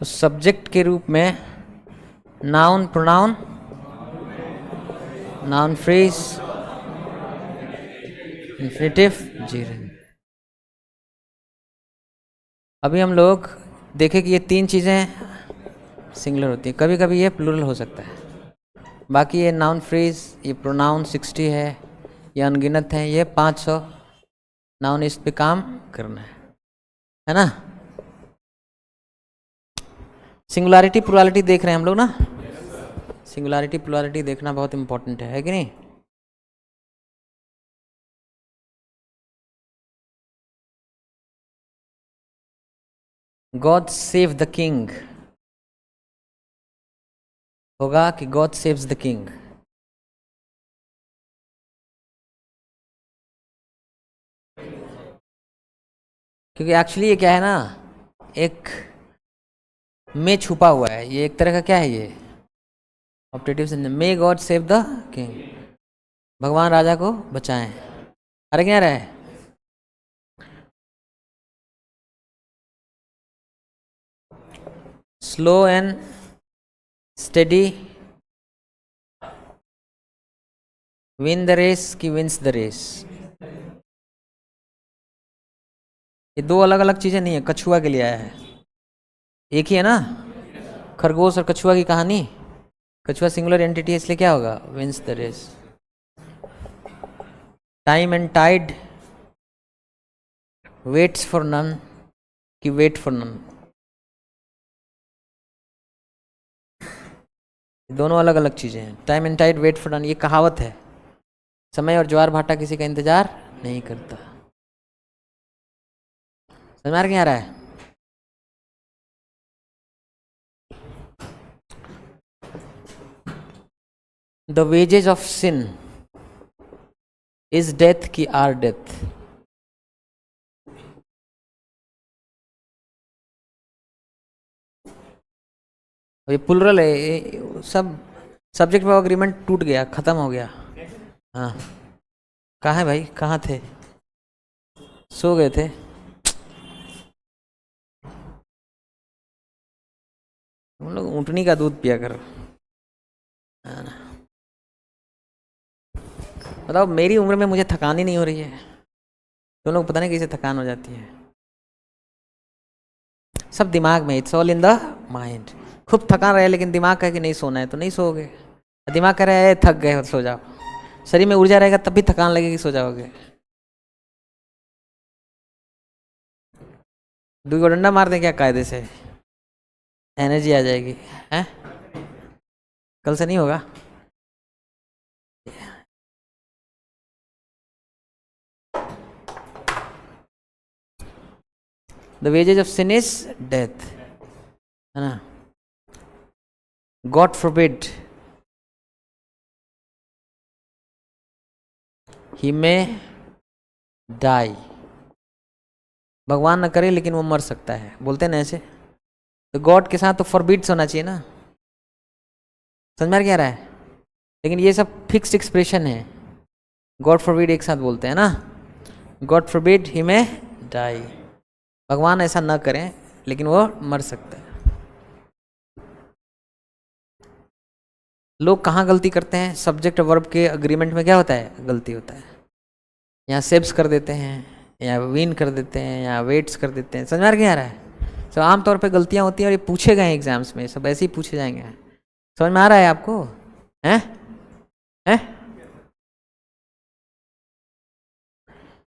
तो सब्जेक्ट के रूप में noun, pronoun, noun phrase, infinitive, जीरेंड। अभी हम लोग देखें कि ये तीन चीज़ें सिंगुलर होती हैं, कभी कभी ये प्लूरल हो सकता है। बाकी ये नाउन फ्रेज, ये प्रोनाउन 60 है, ये अनगिनत है, ये 500 नाउन, इस पे काम करना है ना। सिंगुलरिटी प्लुरलिटी देख रहे हैं हम लोग ना। सिंगुलरिटी प्लुरलिटी देखना बहुत इंपॉर्टेंट है कि नहीं। गॉड सेव द किंग होगा कि गॉड सेव्स द किंग। क्योंकि एक्चुअली ये क्या है ना, एक में छुपा हुआ है, ये एक तरह का क्या है, ये optative sense. May God save the king, भगवान राजा को बचाएं। अरे क्या रहा है, slow and steady win the race की विंस द रेस। ये दो अलग अलग चीजें नहीं है, कछुआ के लिए आया है, एक ही है ना। खरगोश और कछुआ की कहानी, कछुआ सिंगुलर एंटिटी है इसलिए क्या होगा, wins the race. Time and tide waits for none की वेट फॉर नन, दोनों अलग अलग चीजें हैं। Time and tide wait for none, ये कहावत है। समय और ज्वार भाटा किसी का इंतजार नहीं करता। समझ में आ रहा है। The wages of sin is death की आर डेथ। ये प्लुरल है, ये सब सब्जेक्ट में अग्रीमेंट टूट गया, खत्म हो गया। हाँ, कहाँ है भाई, कहाँ थे, सो गए थे। हम लोग ऊँटनी का दूध पिया करो। बताओ, मेरी उम्र में मुझे थकान ही नहीं हो रही है, तुम लोग पता नहीं कैसे थकान हो जाती है। सब दिमाग में, it's all in the mind. खूब थकान रहे लेकिन दिमाग कहे कि नहीं सोना है तो नहीं सोओगे, दिमाग कह रहा है थक गए सो जाओ, शरीर में ऊर्जा रहेगा तब भी थकान लगेगी, सो जाओगे। दो डंडा मार दें क्या कायदे से, एनर्जी आ जाएगी। हैं, कल से नहीं होगा। The wages of sin is death, है ना। God forbid he may die, भगवान न करे लेकिन वो मर सकता है, बोलते हैं ना ऐसे। तो गॉड के साथ तो फॉरबिड्स होना चाहिए ना, समझ में क्या रहा है। लेकिन ये सब फिक्स्ड एक्सप्रेशन है, गॉड फॉरबिड एक साथ बोलते हैं ना। God forbid he may die, भगवान ऐसा न करें लेकिन वो मर सकता है। लोग कहाँ गलती करते हैं, सब्जेक्ट वर्ब के अग्रीमेंट में क्या होता है, गलती होता है। यहाँ सेब्स कर देते हैं, या विन कर देते हैं, या वेट्स कर देते हैं, समझ में क्या आ रहा है। सब आमतौर पे गलतियाँ होती हैं और ये पूछे गए एग्जाम्स में, सब ऐसे ही पूछे जाएंगे। समझ में आ रहा है आपको, हैं हैं।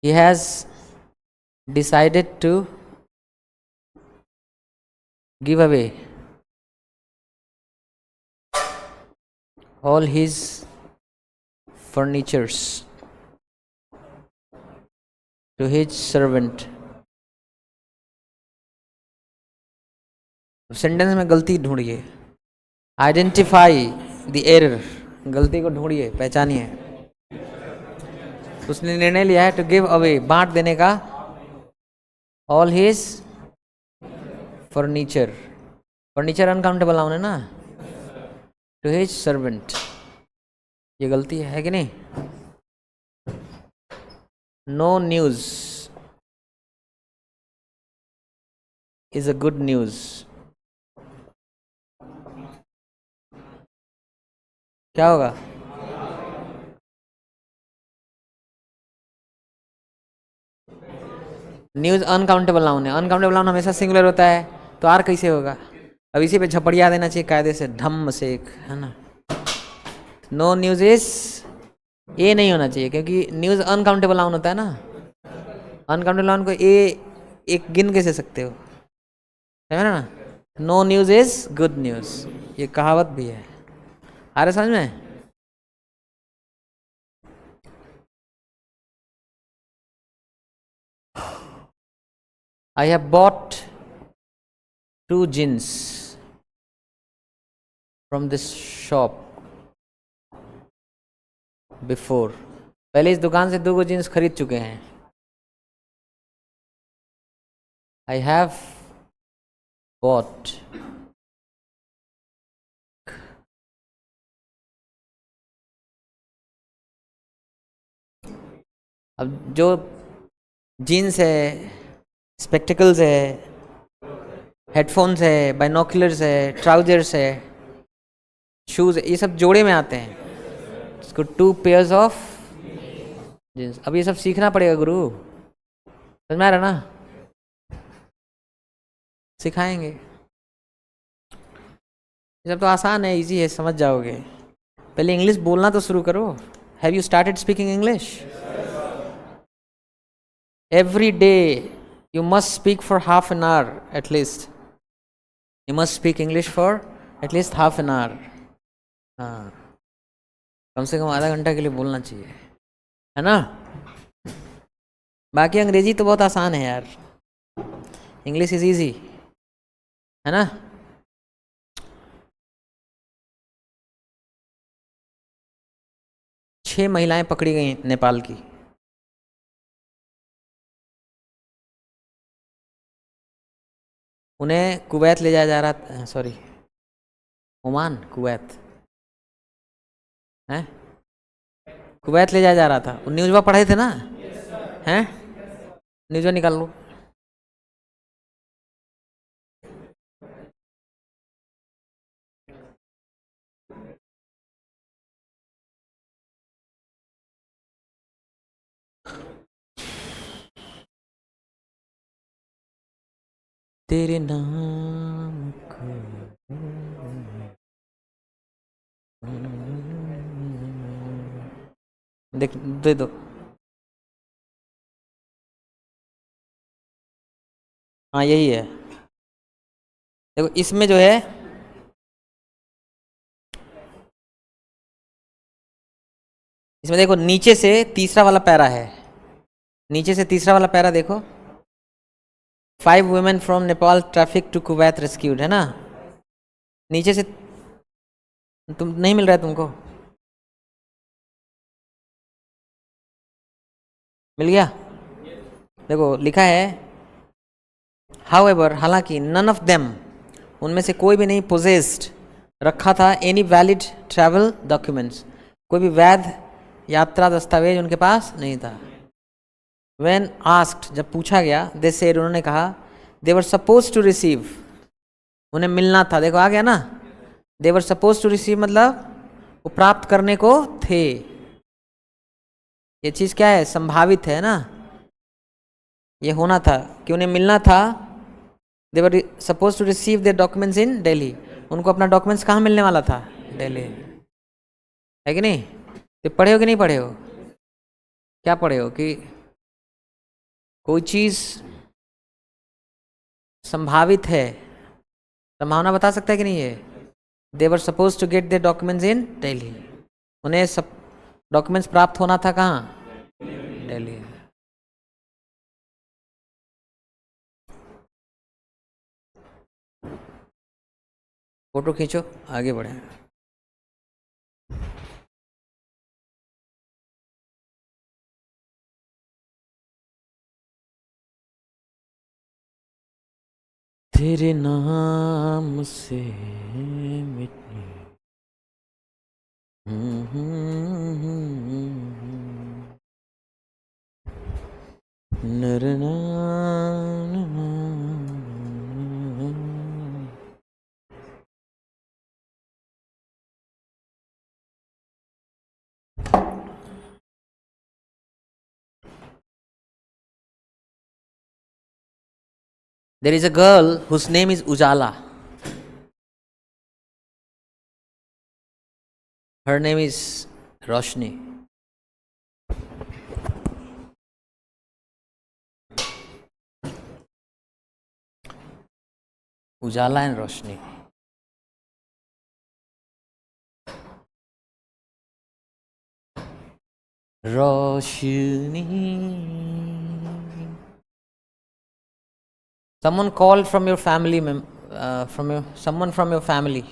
He has decided to give away all his furnitures to his servant। Sentence में गलती ढूंढिए, आइडेंटिफाई द एरर, गलती को ढूंढिए, पहचानिए। उसने निर्णय लिया है टू गिव अवे, बांट देने का, all his furniture, furniture uncountable noun है ना, टू हिज सर्वेंट। ये गलती है कि नहीं। No news is a good news, क्या होगा? न्यूज़ अनकाउंटेबल नाउन है, अनकाउंटेबल नाउन हमेशा सिंगुलर होता है, तो आर कैसे होगा? अब इसी पे झपड़िया देना चाहिए कायदे से, धम्म से एक, है ना। नो न्यूज़ इज, ए नहीं होना चाहिए, क्योंकि न्यूज़ अनकाउंटेबल नाउन होता है ना। अनकाउंटेबल नाउन को ए एक गिन कैसे सकते हो, समझ ना। No news is good news, ये कहावत भी है। आ रहे समझ में? I have bought 2 jeans from this shop before. पहले इस दुकान से 2 जीन्स खरीद चुके हैं। I have bought अब जो जीन्स है, स्पेक्टिकल्स है, हेडफोन्स है, बाइनोकुलर्स है, ट्राउजर्स है, शूज़ है, ये सब जोड़े में आते हैं। इसको 2 पेयर्स ऑफ जीन्स। अब ये सब सीखना पड़ेगा गुरु, समझ में आ रहा ना? सिखाएंगे। ये सब तो आसान है, इजी है, समझ जाओगे। पहले इंग्लिश बोलना तो शुरू करो। Have you started speaking English? Every day you must speak for half an hour at least. You must speak English for at least half an hour. हाँ, कम से कम आधा घंटा के लिए बोलना चाहिए, है ना। बाकी अंग्रेजी तो बहुत आसान है यार, इंग्लिश इज इजी, है ना। छह महिलाएं पकड़ी गई नेपाल की। उन्हें कुवैत ले जाया जा रहा था, सॉरी ओमान, कुवैत है, कुवैत ले जाया जा रहा था। न्यूज़ पढ़े थे ना, हैं? न्यूज़ निकाल लो। तेरे नाम को देख, दे दो। हाँ यही है, देखो इसमें जो है, इसमें देखो नीचे से तीसरा वाला पैरा है, नीचे से तीसरा वाला पैरा देखो, 5 women from Nepal traffic to Kuwait rescued, है ना। नीचे से तुम नहीं मिल रहा है तुमको? मिल गया? देखो लिखा है हाउएवर, हालांकि नन ऑफ देम, उनमें से कोई भी नहीं, पोजेस्ड, रखा था, एनी वैलिड ट्रैवल डॉक्यूमेंट्स, कोई भी वैध यात्रा दस्तावेज उनके पास नहीं था। When asked, जब पूछा गया, दे सेड, उन्होंने कहा, दे वर सपोज टू रिसीव, उन्हें मिलना था। देखो आ गया ना, दे वर सपोज टू रिसीव मतलब वो प्राप्त करने को थे। ये चीज़ क्या है? संभावित है ना, ये होना था कि उन्हें मिलना था। They were suppose to receive their documents in Delhi, उनको अपना डॉक्यूमेंट्स कहाँ मिलने वाला था? दिल्ली, है कि नहीं? तो पढ़े हो कि नहीं पढ़े हो? क्या पढ़े हो कि कोई चीज़ संभावित है, संभावना बता सकता है कि नहीं है? They were suppose to get their documents in Delhi, उन्हें सब डॉक्यूमेंट्स प्राप्त होना था कहाँ? दिल्ली। फोटो खींचो, आगे बढ़े। तेरे नाम से मिटनी, नरना There is a girl whose name is Ujala. Her name is Roshni. Ujala and Roshni. Roshni. Someone called from your family, someone from your family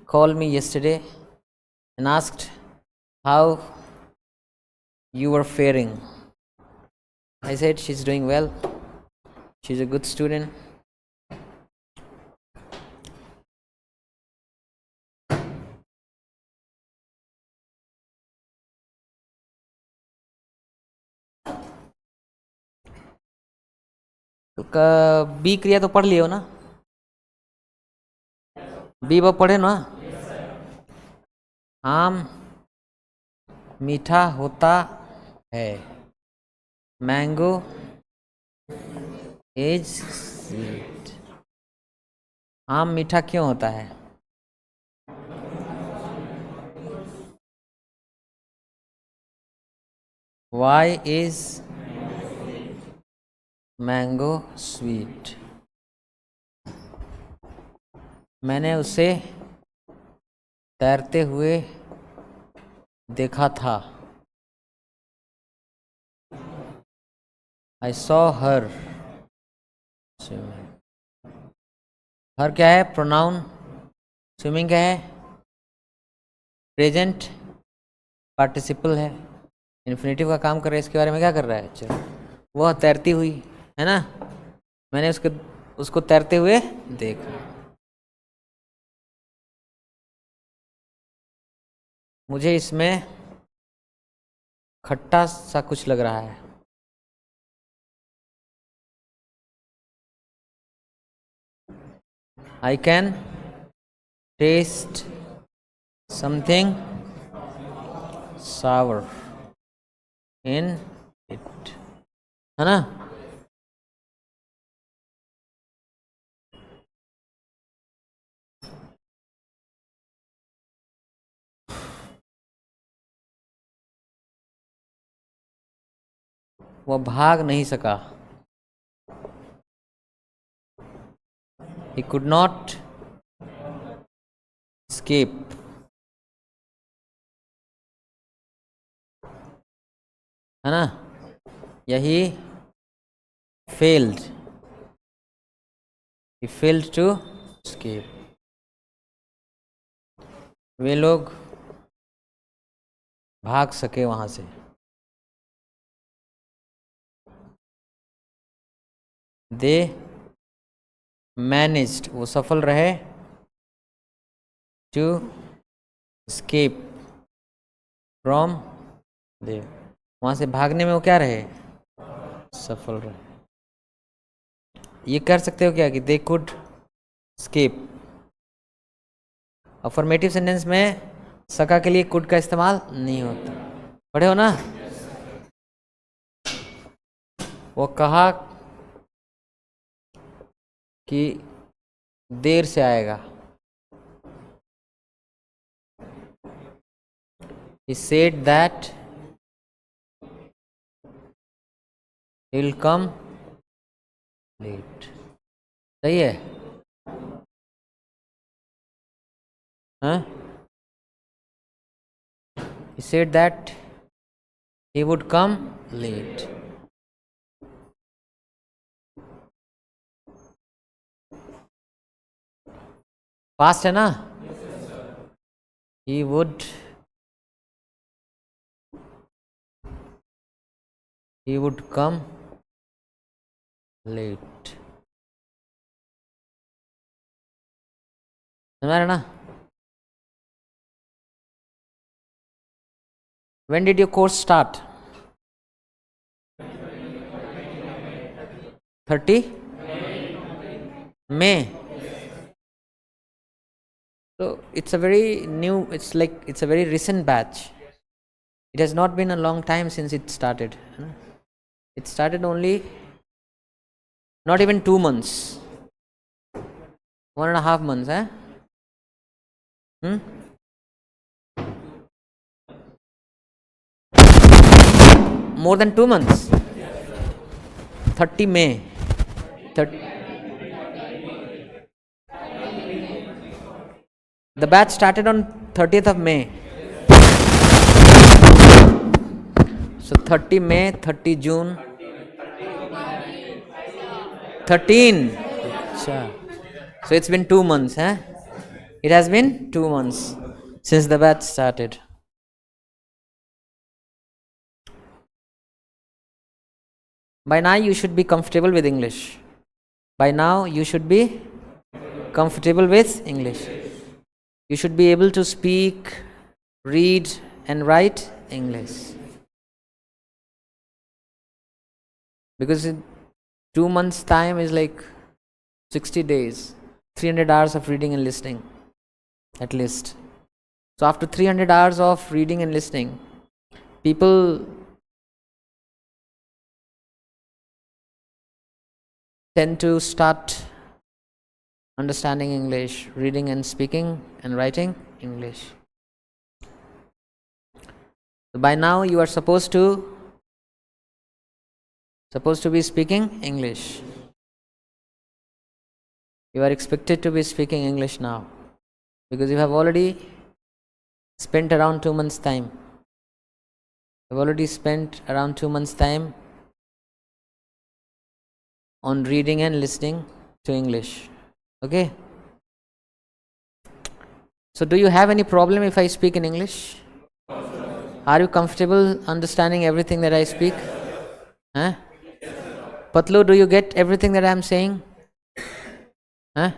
called me yesterday and asked how you were faring. I said she's doing well. She's a good student. तो B क्रिया तो पढ़ लिए हो ना? B वो पढ़े ना? आम मीठा होता है. Mango is sweet. आम मीठा क्यों होता है? Why is mango sweet? मैंने उसे तैरते हुए देखा था. I saw her swimming. हर क्या है? प्रोनाउन. स्विमिंग क्या है? प्रेजेंट पार्टिसिपल है. इन्फिनेटिव का काम कर रहा है. इसके बारे में क्या कर रहा है? चलो, वह तैरती हुई है ना. मैंने उसको तैरते हुए देखा. मुझे इसमें खट्टा सा कुछ लग रहा है. I can taste something sour in it. है ना? वह भाग नहीं सका. He could not escape. है ना? यही failed. He failed to escape. वे लोग भाग सके वहां से. They managed, वो सफल रहे, to escape from there. वहां से भागने में वो क्या रहे? सफल रहे. ये कर सकते हो क्या कि they could escape. Affirmative sentence में सका के लिए could का इस्तेमाल नहीं होता. पढ़े हो ना? वो कहा कि देर से आएगा. He said that he will come late. सही है? हाँ? He said that he would come late. Fast है ना? He would come late. समझ रहे ना? When did your course start? 30 May. So it's a very new, it's a very recent batch. It has not been a long time since it started. It started only Not even 2 months. 1.5 months, eh? More than 2 months. 30 May. 30. The batch started on 30th of May. So 30 May, 30 June. 13. So it's been 2 months, huh? It has been 2 months since the batch started. By now you should be comfortable with English. By now you should be comfortable with English. You should be able to speak, read and write English. Because in 2 months time is like 60 days, 300 hours of reading and listening at least. So after 300 hours of reading and listening, people tend to start understanding English, reading and speaking and writing English. So by now you are supposed to be speaking English. You are expected to be speaking English now, because you have already spent around 2 months time. You have already spent around 2 months time on reading and listening to English. Okay? So do you have any problem if I speak in English? Are you comfortable understanding everything that I speak? Huh? Patlu, do you get everything that I am saying? Huh?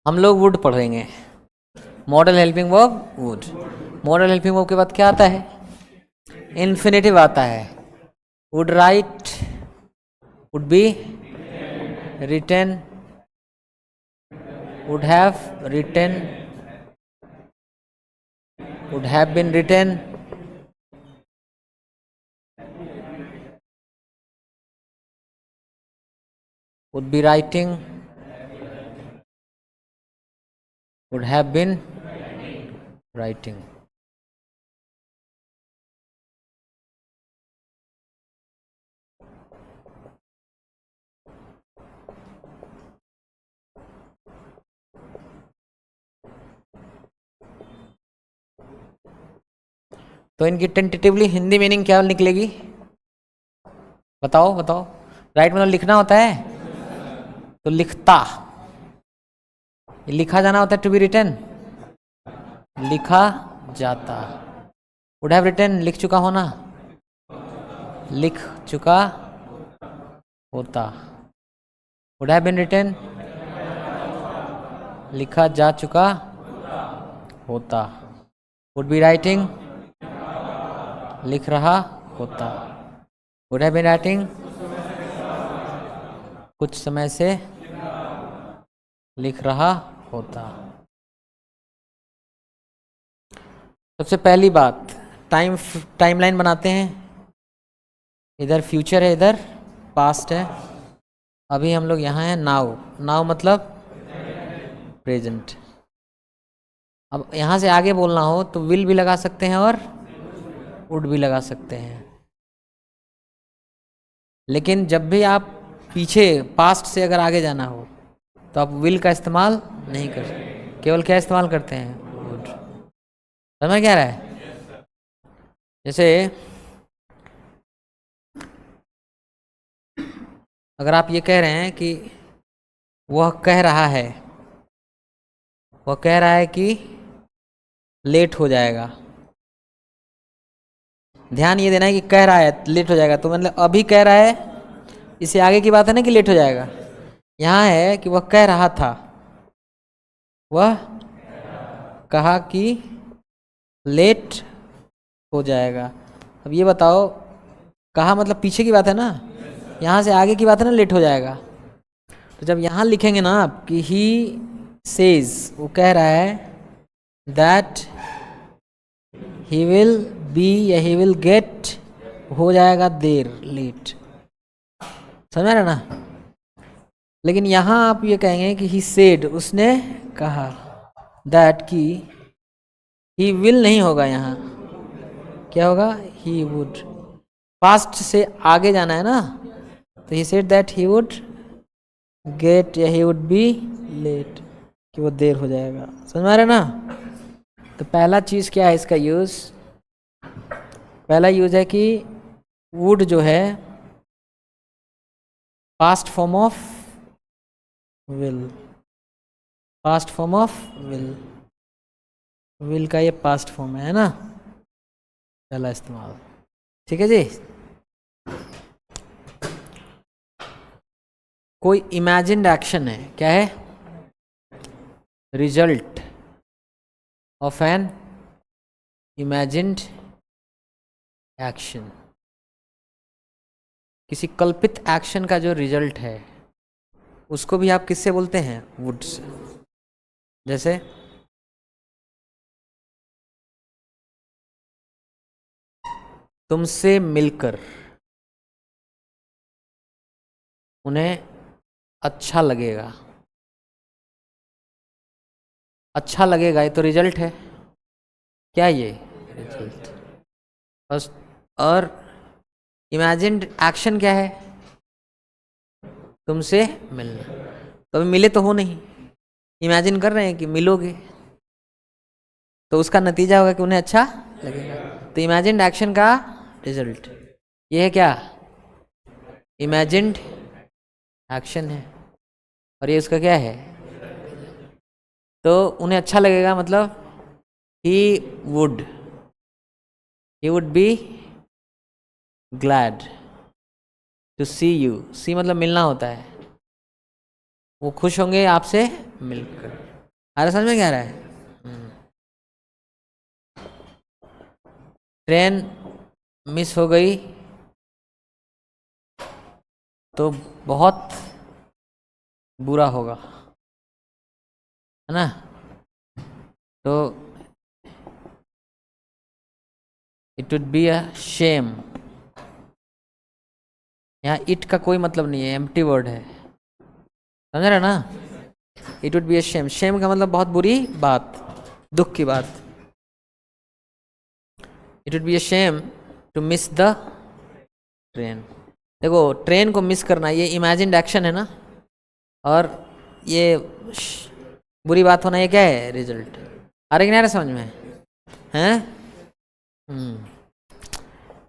हम लोग would पढ़ेंगे. Modal helping verb would. Modal helping verb के बाद क्या आता है? Infinitive आता है. Would right, would be written, would have written, would have been written, would be writing, would have been writing. तो इनकी टेंटेटिवली हिंदी मीनिंग क्या निकलेगी? बताओ बताओ. राइट मतलब लिखना होता है, तो लिखता. लिखा जाना होता है टू बी रिटन, लिखा जाता. वुड हैव रिटन लिख चुका होना, लिख चुका होता. वुड हैव बीन रिटन लिखा जा चुका होता. वुड बी राइटिंग लिख रहा होता. वुड हैव बीन राइटिंग कुछ समय से लिख रहा होता. सबसे पहली बात, टाइमलाइन बनाते हैं. इधर फ्यूचर है, इधर पास्ट है. अभी हम लोग यहाँ हैं नाउ. नाउ मतलब प्रेजेंट. अब यहाँ से आगे बोलना हो तो विल भी लगा सकते हैं और वुड भी लगा सकते हैं. लेकिन जब भी आप पीछे पास्ट से अगर आगे जाना हो तो आप विल का इस्तेमाल नहीं कर सकते. केवल क्या इस्तेमाल करते हैं? वुड. समझ क्या रहा है? जैसे अगर आप ये कह रहे हैं कि वह कह रहा है, वह कह रहा है कि लेट हो जाएगा, ध्यान ये देना है कि कह रहा है लेट हो जाएगा, तो मतलब अभी कह रहा है, इससे आगे की बात है ना कि लेट हो जाएगा। यहाँ है कि वह कह रहा था, वह कहा कि लेट हो जाएगा। अब ये बताओ, कहा मतलब पीछे की बात है ना, यहाँ से आगे की बात है ना, लेट हो जाएगा। तो जब यहाँ लिखेंगे ना आप कि ही सेज, वो कह रहा है दैट ही विल बी या ही विल गेट, हो जाएगा देर, लेट, समझ रहे ना। लेकिन यहाँ आप ये कहेंगे कि ही सेड, उसने कहा, दैट की ही विल नहीं होगा, यहाँ क्या होगा, ही वुड। पास्ट से आगे जाना है ना, तो he said that he would get या ही वुड बी लेट, कि वो देर हो जाएगा, समझ में आ रहा है ना। तो पहला चीज़ क्या है इसका यूज़, पहला यूज़ है कि वुड जो है past form of will, past form of will, will का ये पास्ट फॉर्म है ना, पहला इस्तेमाल, ठीक है जी। कोई इमेजिन्ड एक्शन है, क्या है, result of an imagined action, किसी कल्पित एक्शन का जो रिजल्ट है उसको भी आप किससे बोलते हैं, वुड से। जैसे तुमसे मिलकर उन्हें अच्छा लगेगा, अच्छा लगेगा, ये तो रिजल्ट है, क्या ये रिजल्ट। और इमेजिन्ड एक्शन क्या है, तुमसे मिलना, तो अभी मिले तो हो नहीं, इमेजिन कर रहे हैं कि मिलोगे, तो उसका नतीजा होगा कि उन्हें अच्छा लगेगा। तो इमेजिन्ड एक्शन का रिजल्ट ये है क्या, इमेजिन्ड एक्शन है, और ये उसका क्या है, तो उन्हें अच्छा लगेगा मतलब he would be glad to see you, see मतलब मिलना होता है, वो खुश होंगे आपसे मिलकर। अरे समझ में क्या रहा है, ट्रेन मिस हो गई तो बहुत बुरा होगा, है ना। तो it would be a Shem, यहाँ इट का कोई मतलब नहीं है, एम्प्टी वर्ड है, समझ रहे ना। It would be a shame, shame का मतलब बहुत बुरी बात, दुख की बात। It would be a shame to miss the train. देखो ट्रेन को मिस करना ये इमेजिन्ड एक्शन है ना, और ये बुरी बात होना ये क्या है, रिजल्ट। आ रहा कि नहीं आ रहा समझ में, हैं।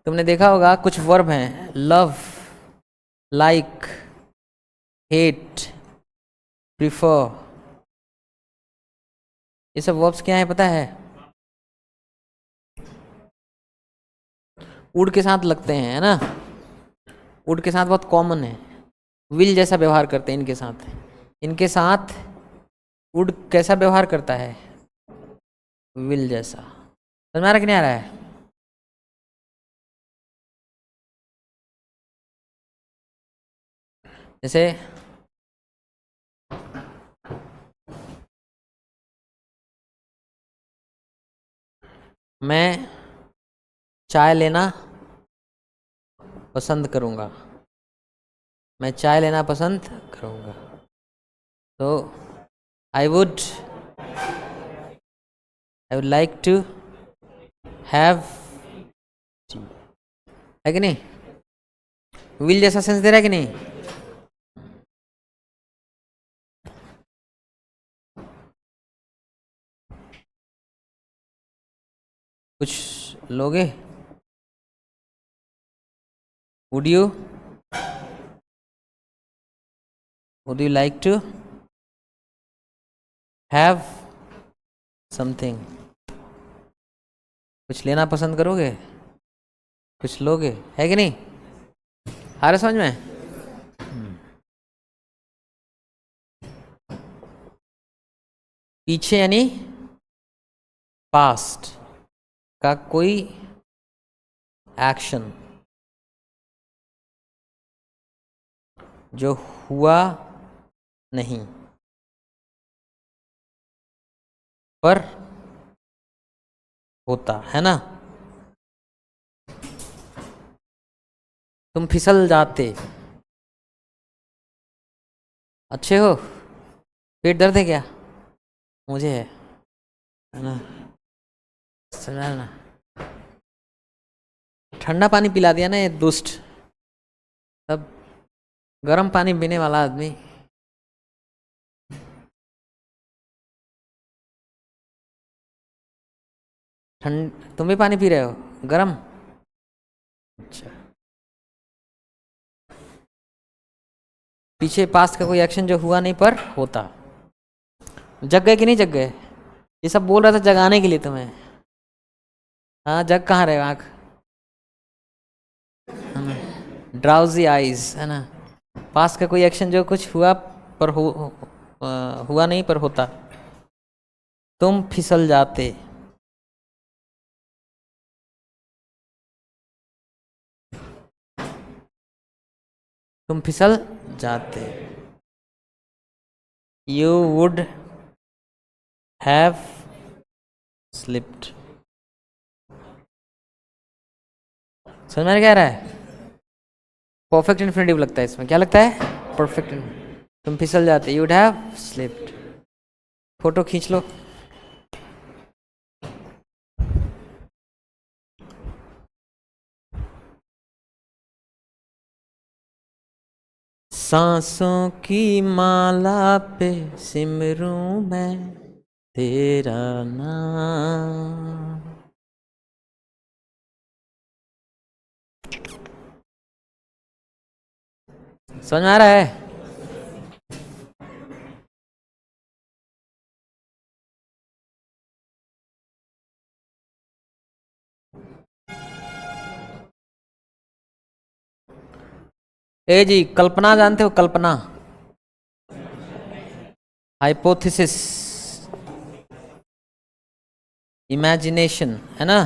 तुमने देखा होगा कुछ वर्ब हैं, लव, लाइक, हेट, प्रिफर, ये सब वर्ब्स क्या है पता है, वुड के साथ लगते हैं, है ना, वुड के साथ बहुत कॉमन है, विल जैसा व्यवहार करते हैं इनके साथ, इनके साथ वुड कैसा व्यवहार करता है, विल जैसा, समझ में आ रहा कि नहीं आ रहा है। जैसे मैं चाय लेना पसंद करूँगा, मैं चाय लेना पसंद करूँगा, तो I would like to have tea, है कि नहीं, विल जैसा सेंस दे रहा है कि नहीं। कुछ लोगे Would you like to have something? कुछ लेना पसंद करोगे? कुछ लोगे, है कि नहीं? आ रहा समझ में? पीछे यानी पास्ट का कोई एक्शन जो हुआ नहीं पर होता है ना। तुम फिसल जाते। अच्छे हो? पेट दर्द है क्या? मुझे है ना, समझा ना। ठंडा पानी पिला दिया ना ये दुष्ट। अब गर्म पानी पीने वाला आदमी। तुम भी पानी पी रहे हो गरम? अच्छा। पीछे पास्ट का कोई एक्शन जो हुआ नहीं पर होता। जग गए कि नहीं जग गए? ये सब बोल रहा था जगाने के लिए तुम्हें। हाँ, जग कहाँ रहे आँख? है ना, ड्राउजी आईज, है ना। पास्ट का कोई एक्शन जो कुछ हुआ पर हुआ नहीं पर होता। तुम फिसल जाते। तुम फिसल जाते। You would have slipped। समझ में क्या रहा है? परफेक्ट इन्फिनिटिव लगता है इसमें। क्या लगता है? परफेक्ट। तुम फिसल जाते। You would have slipped। Photo खींच लो। सांसों की माला पे सिमरूं मैं तेरा नाम। समझ में आ रहा है? ए जी, कल्पना जानते हो? कल्पना, हाइपोथेसिस, इमेजिनेशन, है ना।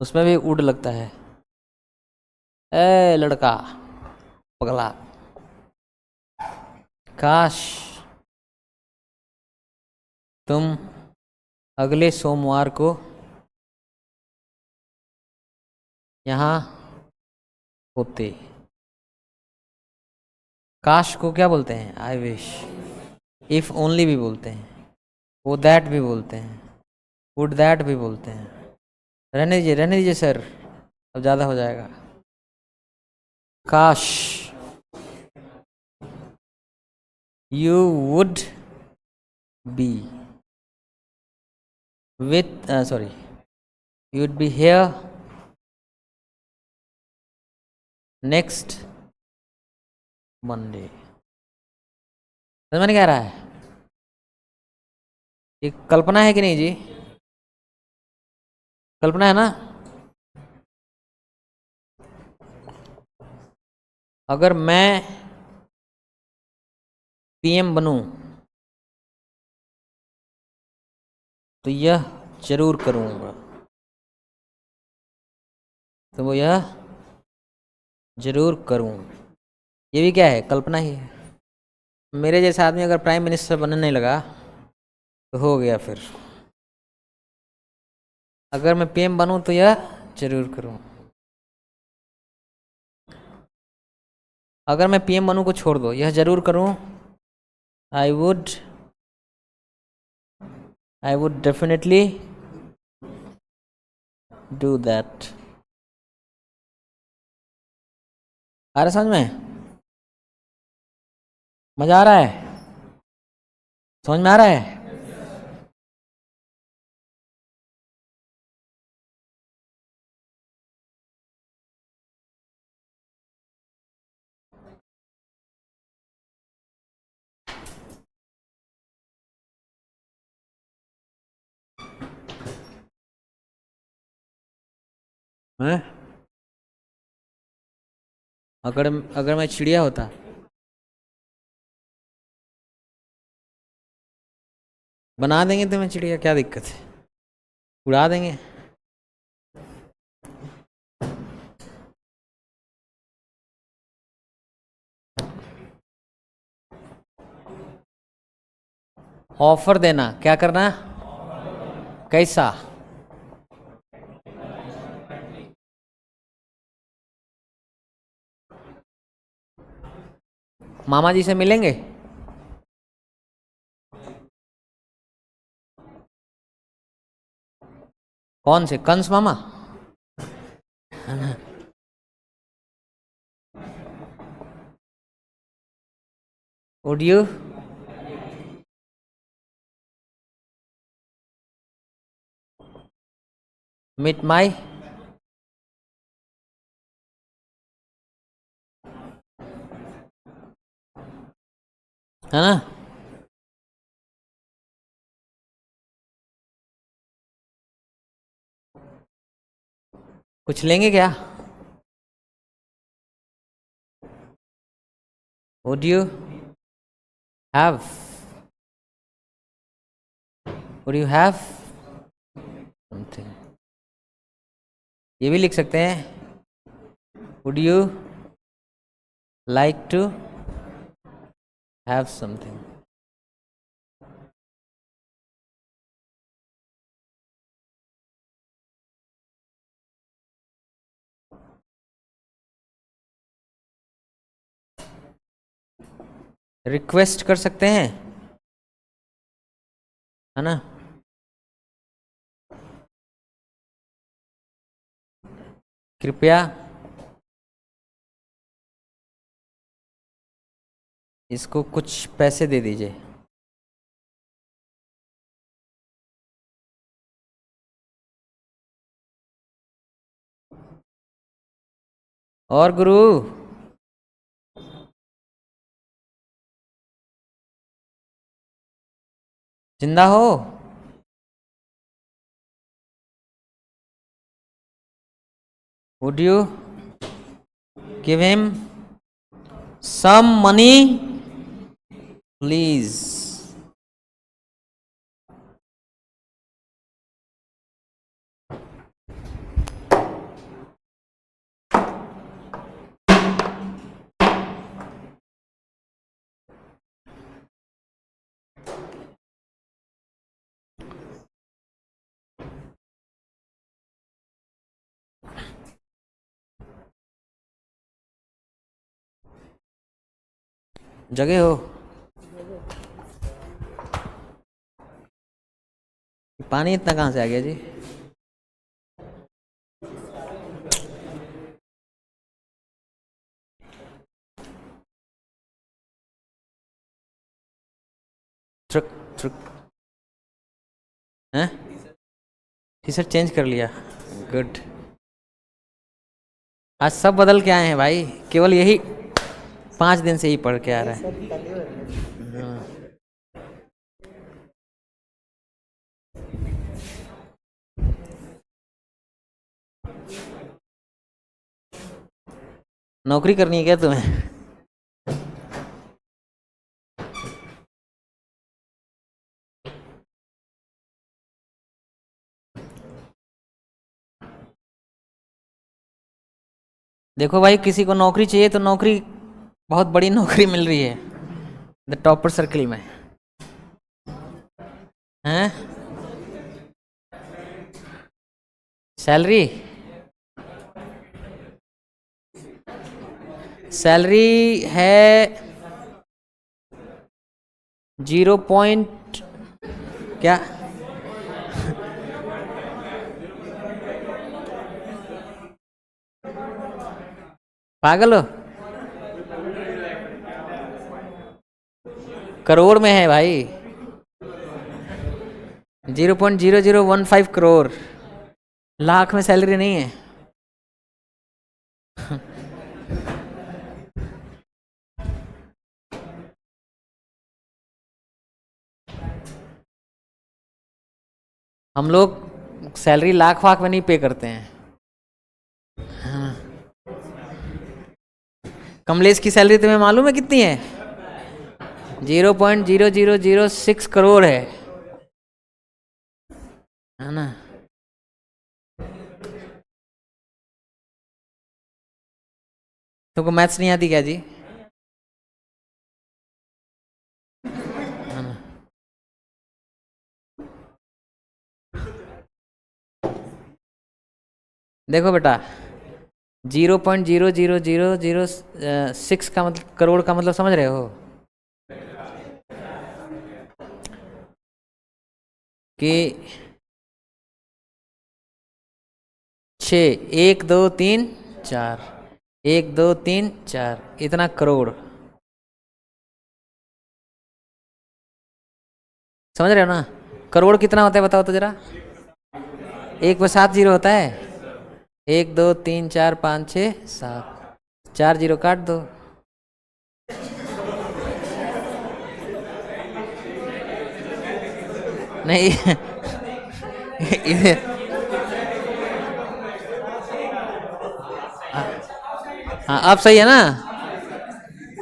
उसमें भी उड़ लगता है। ए लड़का पगला, काश तुम अगले सोमवार को यहाँ होते। काश को क्या बोलते हैं? I wish. इफ ओनली भी बोलते हैं, वो दैट भी बोलते हैं, वुड दैट भी बोलते हैं। रहने दीजिए सर, अब ज़्यादा हो जाएगा। काश you would be with sorry you would be here next Monday. समझ में नहीं कह रहा है? ये कल्पना है कि नहीं जी? कल्पना है ना। अगर मैं पीएम बनूं तो यह जरूर करूंगा। तो वो यह जरूर करूं। ये भी क्या है? कल्पना ही है। मेरे जैसा आदमी अगर प्राइम मिनिस्टर बनने लगा तो हो गया फिर। अगर मैं पीएम बनूं तो यह जरूर करूं। अगर मैं पीएम बनूं को छोड़ दो, यह जरूर करूं। I would definitely do that. आ रहा समझ में? मजा आ रहा है? समझ में आ रहा है? हैं? अगर अगर मैं चिड़िया होता, बना देंगे तुम्हें चिड़िया, क्या दिक्कत है, उड़ा देंगे। ऑफर देना, क्या करना? कैसा? मामा जी से मिलेंगे? कौन से कंस मामा? Would you meet my? है ना? कुछ लेंगे क्या? Would you have? Would you have something? ये भी लिख सकते हैं, Would you like to have something? Request कर सकते हैं, है ना? कृपया इसको कुछ पैसे दे दीजिए। और गुरु, जिंदा हो? Would you give him some money, please? जगह हो? पानी इतना कहाँ से आ गया जी? ट्रक ट्रक हैं? टी शर्ट चेंज कर लिया, गुड। आज सब बदल के आए हैं भाई, केवल यही 5 दिन से ही पढ़ के आ रहा है। नौकरी करनी है क्या तुम्हें? देखो भाई, किसी को नौकरी चाहिए तो नौकरी, बहुत बड़ी नौकरी मिल रही है द टॉपर सर्किल में, हैं? सैलरी, सैलरी है 0 पॉइंट क्या? पागल हो? करोड़ में है भाई। 0.0015 करोड़, लाख में सैलरी नहीं है। हम लोग सैलरी लाख वाख में नहीं पे करते हैं। हाँ। कमलेश की सैलरी तुम्हें मालूम है कितनी है? 0.0006 करोड़ है ना। तुमको मैथ्स नहीं आती क्या जी? है ना। देखो बेटा, 0.00006 का मतलब करोड़ का मतलब समझ रहे हो कि 6, 1 2 3 4, 1 2 3 4 इतना करोड़, समझ रहे हो ना? करोड़ कितना होता है बताओ तो जरा। एक में 7 जीरो होता है। 1 2 3 4 5 6 7, 4 जीरो काट दो। नहीं इधर, हाँ अब सही है ना?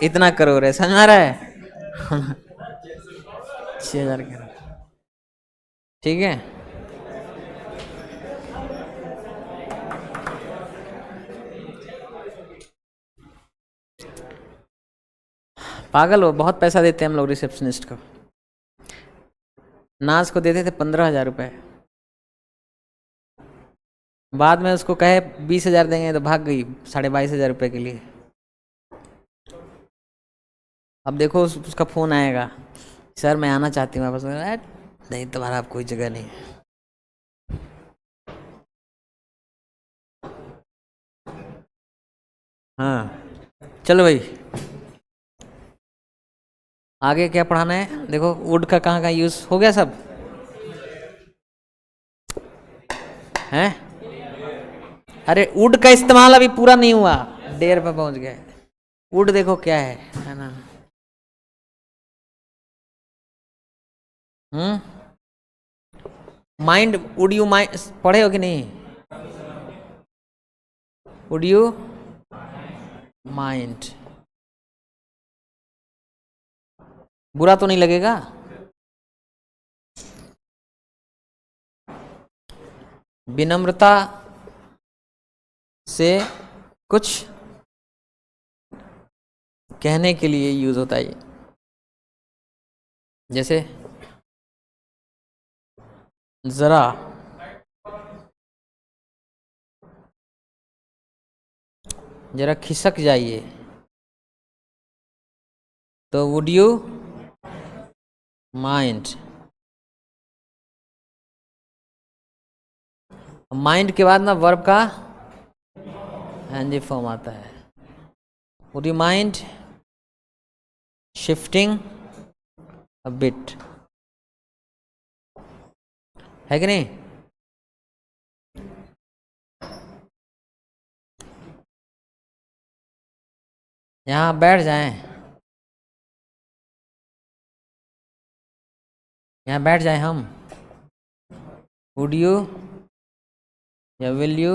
इतना करोड़ है, समझ में आ रहा है? 6,000 करोड़, ठीक है। पागल हो, बहुत पैसा देते हैं हम लोग रिसेप्शनिस्ट को। नाज को देते थे 15,000 रुपये, बाद में उसको कहे 20,000 देंगे तो भाग गई 22,500 रुपये के लिए। अब देखो उसका फ़ोन आएगा, सर मैं आना चाहती हूँ वापस। नहीं तुम्हारा अब कोई जगह नहीं है। हाँ चलो भाई, आगे क्या पढ़ाना है? देखो वुड का कहाँ यूज़ हो गया सब हैं? अरे वुड का इस्तेमाल अभी पूरा नहीं हुआ, डेर पे पहुंच गए। वुड देखो क्या है ना। माइंड, वुड यू माइंड पढ़े हो कि नहीं? वुड यू माइंड, बुरा तो नहीं लगेगा? विनम्रता से कुछ कहने के लिए यूज होता है ये। जैसे जरा जरा खिसक जाइए, तो वुड यू माइंड। माइंड के बाद ना वर्ब का एनजी फॉर्म आता है। Would you mind shifting a bit, है कि नहीं? यहां बैठ जाएं, यहां बैठ जाएं हम। वुड यू या will you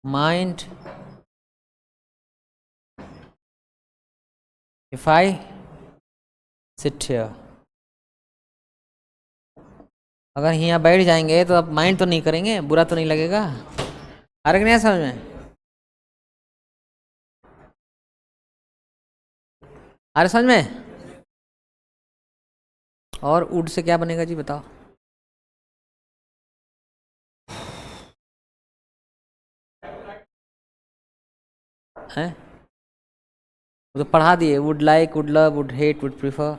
mind if I sit here. अगर यहाँ बैठ जाएंगे तो अब माइंड तो नहीं करेंगे, बुरा तो नहीं लगेगा। अरे नहीं समझ में? अरे समझ में? और वुड से क्या बनेगा जी बताओ? हैं? वो तो पढ़ा दिए, would like, would love, would hate, would prefer.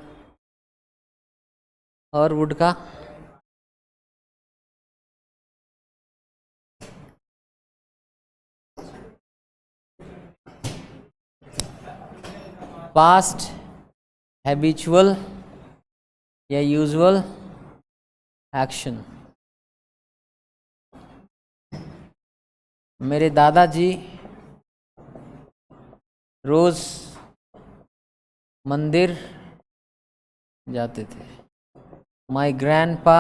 और वुड का पास्ट, हैबिचुअल या यूजुअल एक्शन। मेरे दादाजी रोज मंदिर जाते थे। My grandpa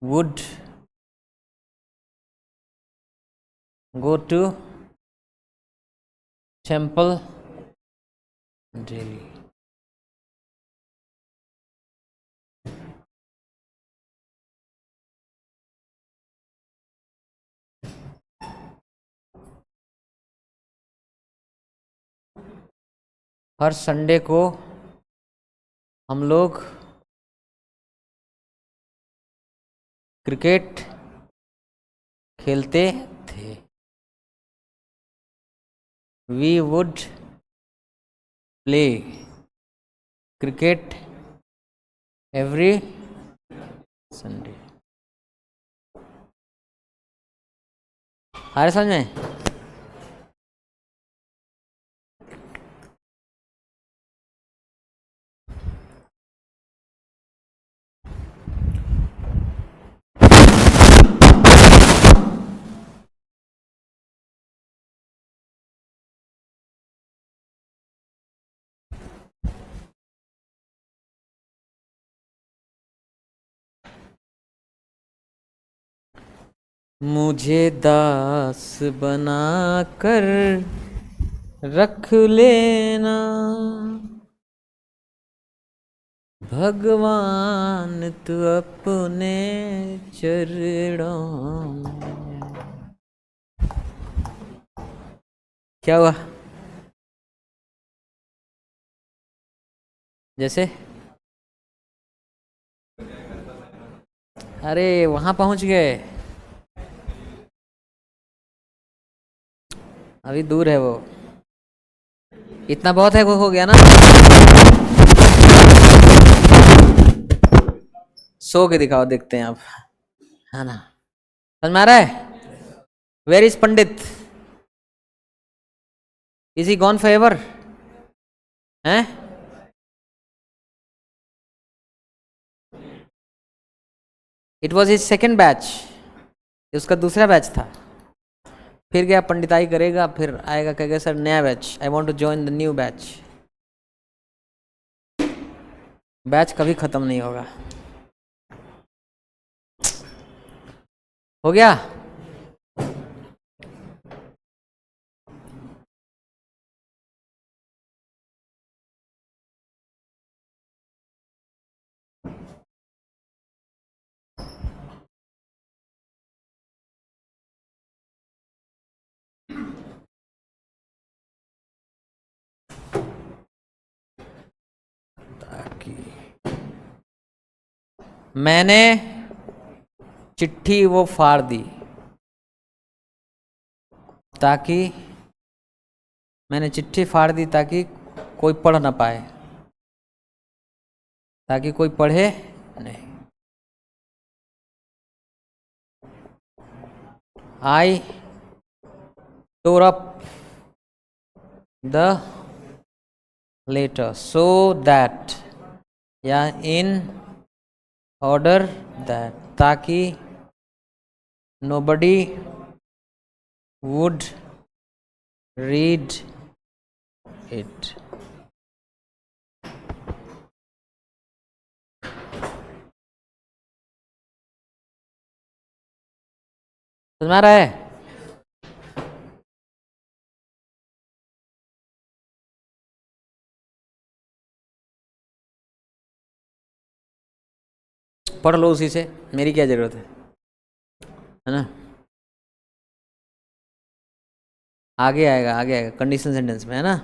would go to temple daily. हर संडे को हम लोग क्रिकेट खेलते थे। We would play cricket every Sunday. आ रहा समझ में? मुझे दास बना कर रख लेना भगवान तू अपने चरणों में। क्या हुआ? जैसे अरे वहां पहुंच गए, अभी दूर है वो। इतना बहुत है, वो हो गया ना। सो के दिखाओ, देखते हैं अब, है ना? समझ में आ रहा है? Where is Pandit? Is he gone forever? हैं? It was his second batch, उसका दूसरा बैच था। फिर गया पंडिताई करेगा, फिर आएगा कहेगा सर नया batch, I want to join the new batch. Batch कभी खत्म नहीं होगा। हो गया? मैंने चिट्ठी वो फाड़ दी ताकि, मैंने चिट्ठी फाड़ दी ताकि कोई पढ़ ना पाए, ताकि कोई पढ़े नहीं। आई tore up the letter so that, या in order that, ताकि nobody would read it। समझ में आ रहा है? पढ़ लो उसी से, मेरी क्या जरूरत है ना? आगे आएगा, आगे आएगा कंडीशन सेंटेंस में, है ना?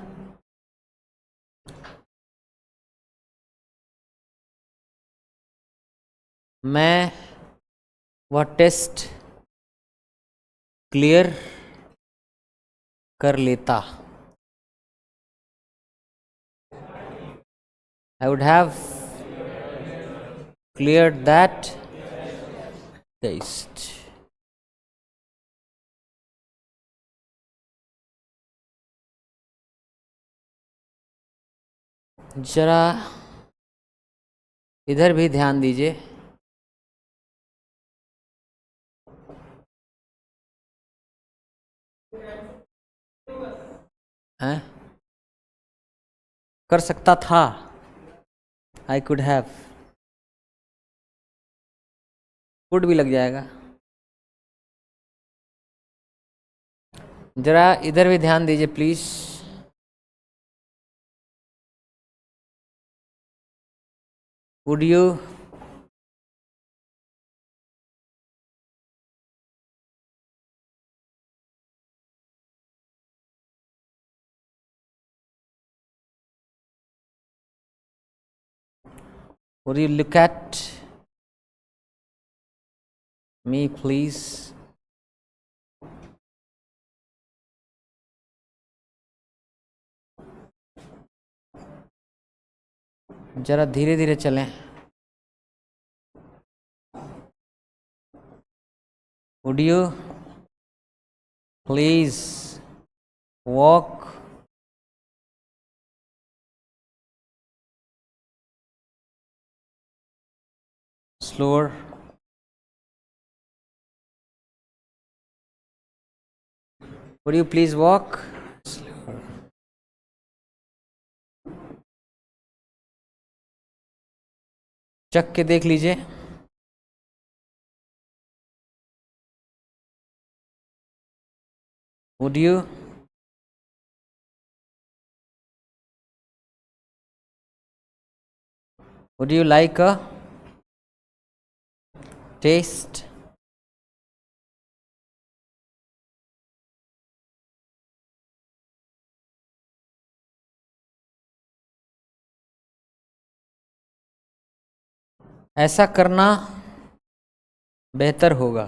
मैं वह टेस्ट क्लियर कर लेता। I would have cleared that test। जरा इधर भी ध्यान दीजिए। हैं? कर सकता था, आई कुड हैव, कुड भी लग जाएगा। जरा इधर भी ध्यान दीजिए please. Would you, would you look at me please? जरा धीरे धीरे चलें। Would you please walk slower? Would you please walk slower? चख के देख लीजिए। Would you like a taste? ऐसा करना बेहतर होगा।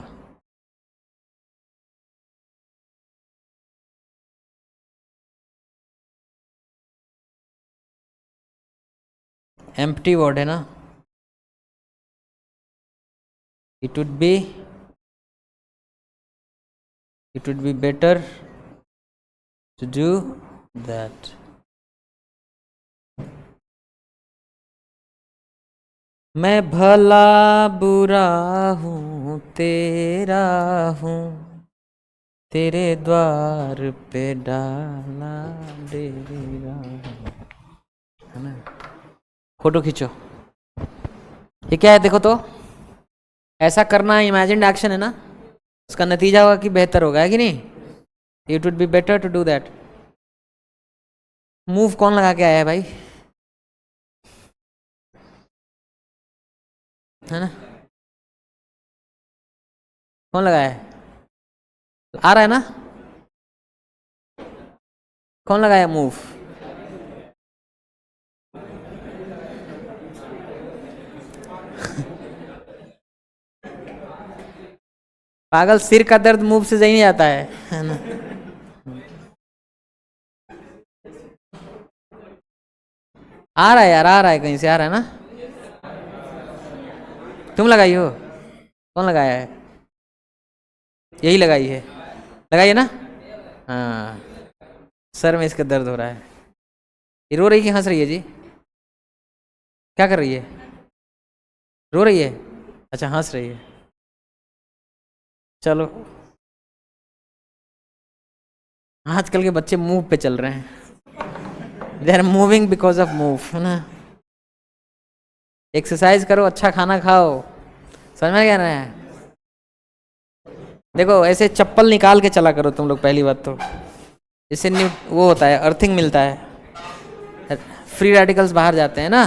एम्प्टी वर्ड है ना। It would be better to do that. मैं भला बुरा हूँ तेरा हूँ, तेरे द्वार पे डाला डेरा, है ना। फोटो खींचो। ये क्या है देखो तो। ऐसा करना इमेजिन्ड एक्शन है ना, उसका नतीजा होगा कि बेहतर होगा, है कि नहीं। It would be better to do that. Move कौन लगा के आया है भाई, है ना। कौन लगाया है, आ रहा है ना। कौन लगाया मूव, पागल, सिर का दर्द मूव से नहीं जाता है ना। आ रहा है यार, आ रहा है, कहीं से आ रहा है ना। तुम लगाई हो, कौन लगाया है, यही लगाई है, लगाई है ना। हाँ, सर में इसका दर्द हो रहा है। ये रो रही कि हंस रही है जी, क्या कर रही है, रो रही है, अच्छा हंस रही है। चलो, आजकल के बच्चे मूव पे चल रहे हैं, they are moving because of move, है ना। एक्सरसाइज करो, अच्छा खाना खाओ, समझ में क्या है। देखो ऐसे चप्पल निकाल के चला करो तुम लोग, पहली बात तो इससे वो होता है, अर्थिंग मिलता है, फ्री रेडिकल्स बाहर जाते हैं ना।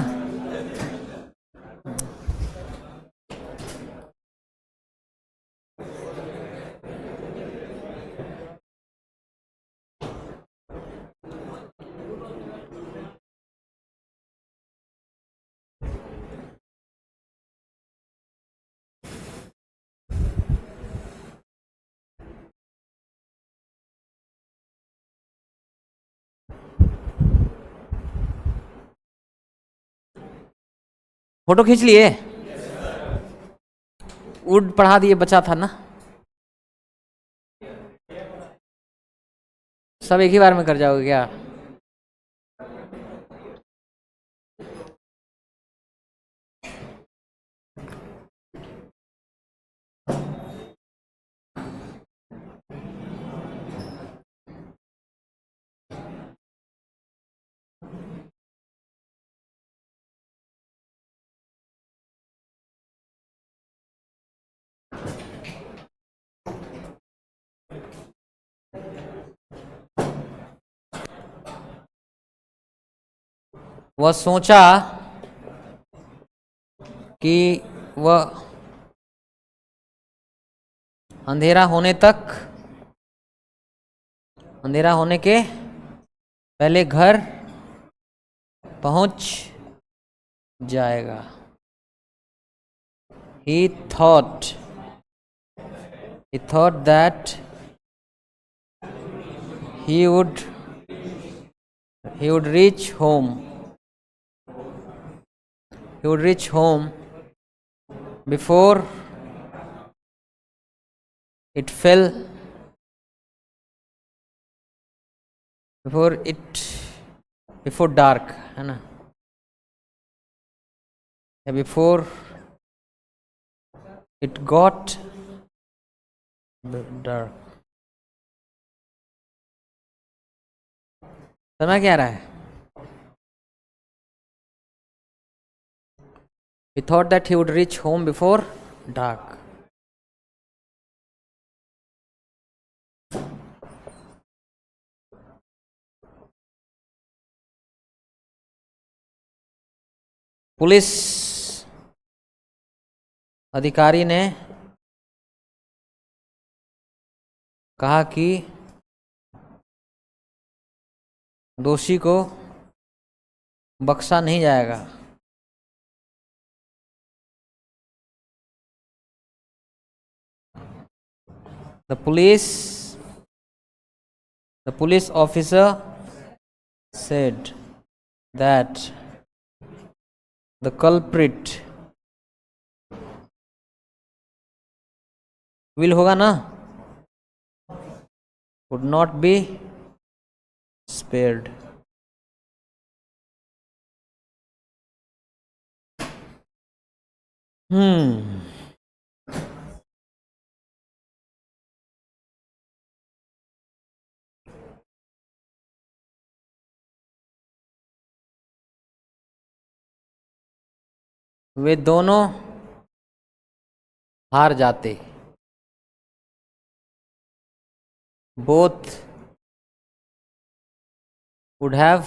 फोटो खींच लिए, वुड पढ़ा दिए, बचा था ना। सब एक ही बार में कर जाओगे क्या। वह सोचा कि वह अंधेरा होने के पहले घर पहुंच जाएगा. He thought that he would reach home. He would reach home before it fell. Before dark, है ना, या before it got dark. समझ क्या रहा है? He thought that he would reach home before dark. Police अधिकारी ने कहा कि दोषी को बख्शा नहीं जाएगा. The police officer said that the culprit will होगा ना, would not be spared. वे दोनों हार जाते. Both would have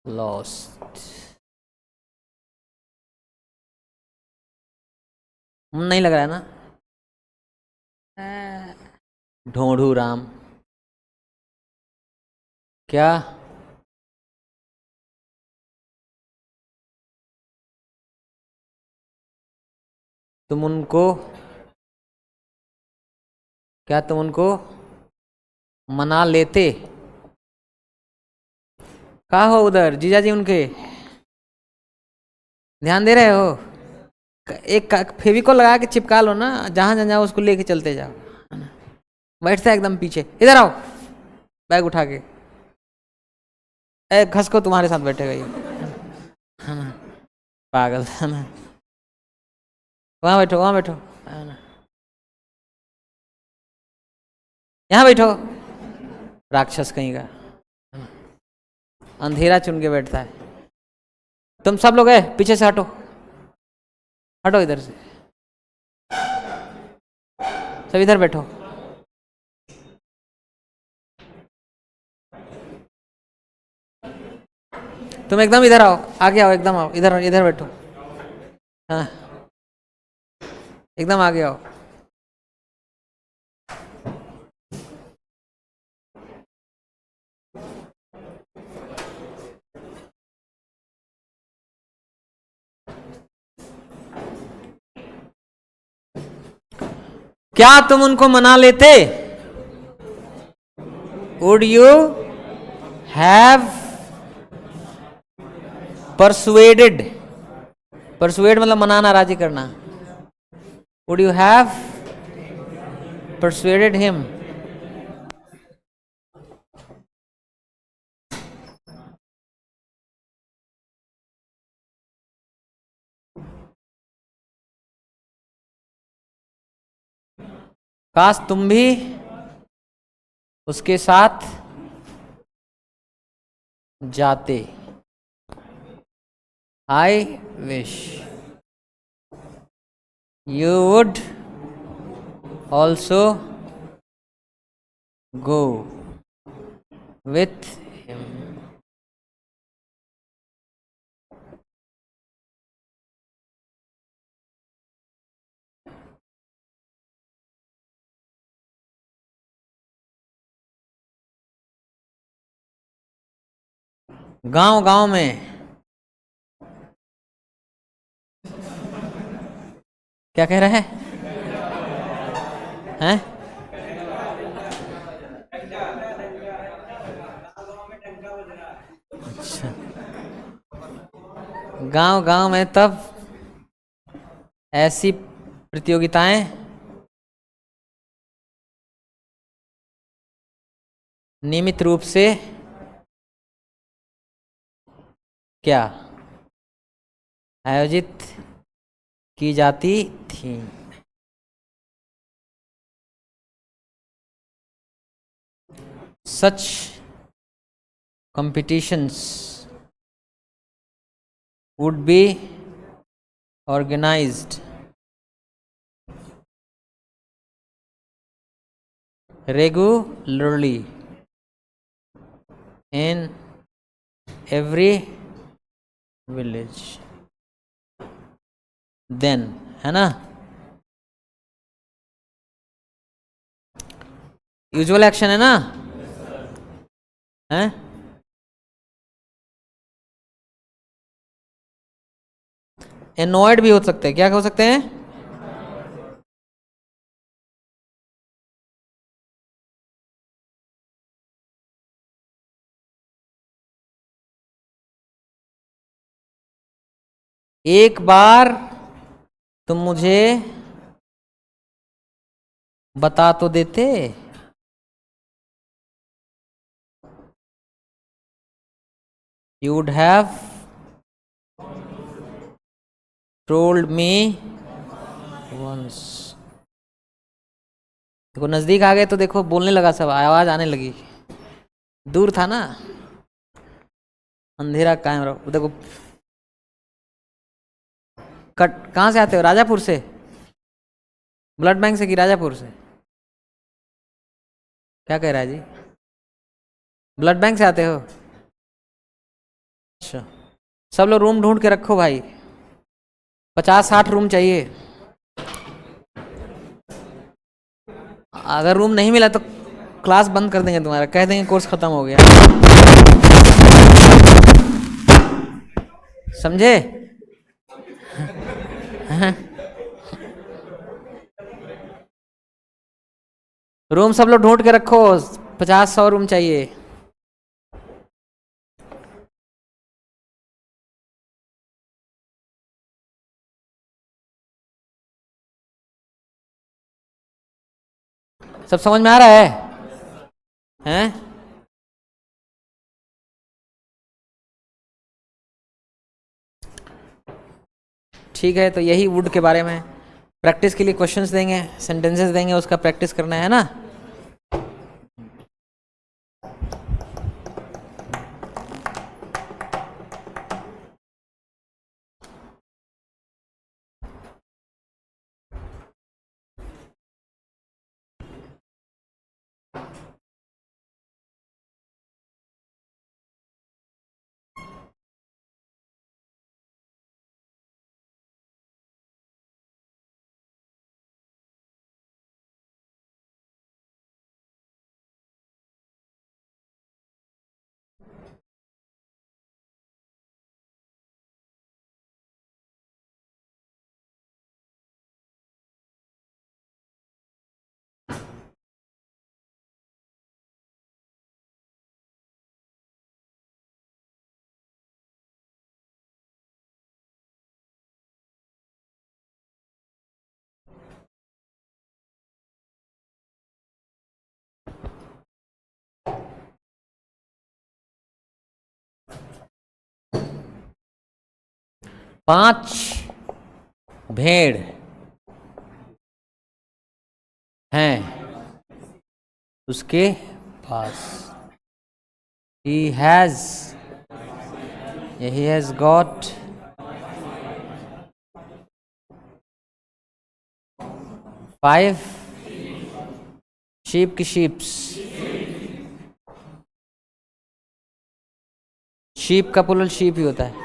lost. नहीं लग रहा है ना? ढोंढू राम क्या तुम उनको मना लेते? कहा हो उधर जीजा जी? उनके ध्यान दे रहे हो? एक फेविकोल लगा के चिपका लो ना, जहां जाओ उसको लेके चलते जाओ. बैठता है एकदम पीछे. इधर आओ, बैग उठा के. घस को तुम्हारे साथ बैठेगा ये, है ना, पागल, है ना. वहां बैठो, है ना, यहाँ बैठो. राक्षस कहीं का, अंधेरा चुन के बैठता है. तुम सब लोग है पीछे से हटो, हटो इधर से, सब इधर बैठो. तुम एकदम इधर आओ, आगे आओ, एकदम आओ, इधर बैठो. हाँ, एकदम आगे आओ. क्या तुम उनको मना लेते? Would you have persuaded? Persuade मतलब मनाना, राजी करना. Would you have persuaded him? काश तुम भी उसके साथ जाते। I wish you would also go with him. गांव गांव में क्या कह रहा है हैं? अच्छा, गांव गांव में तब ऐसी प्रतियोगिताएं नियमित रूप से क्या आयोजित की जाती थी। सच competitions would be organized regularly in every village। then है ना, यूजुअल एक्शन है ना, हैं? एनॉयड भी हो सकते हैं। क्या हो सकते हैं? एक बार तुम मुझे बता तो देते। You would have told me once। देखो नजदीक आ गए तो देखो बोलने लगा, सब आवाज आने लगी। दूर था ना, अंधेरा कायम रहो। देखो कट कहाँ से आते हो? राजापुर से? ब्लड बैंक से कि राजापुर से? क्या कह रहा है जी? ब्लड बैंक से आते हो? अच्छा, सब लोग रूम ढूंढ के रखो भाई, 50-60 रूम चाहिए। अगर रूम नहीं मिला तो क्लास बंद कर देंगे तुम्हारा, कह देंगे कोर्स खत्म हो गया। समझे? रूम सब लोग ढूंढ के रखो, 50-100 रूम चाहिए। सब समझ में आ रहा है? हैं? ठीक है, तो यही वुड के बारे में प्रैक्टिस के लिए क्वेश्चंस देंगे, सेंटेंसेस देंगे, उसका प्रैक्टिस करना है ना। पांच भेड़ हैं उसके पास। he has got 5 sheep की sheeps। sheep का पुलल sheep ही होता है।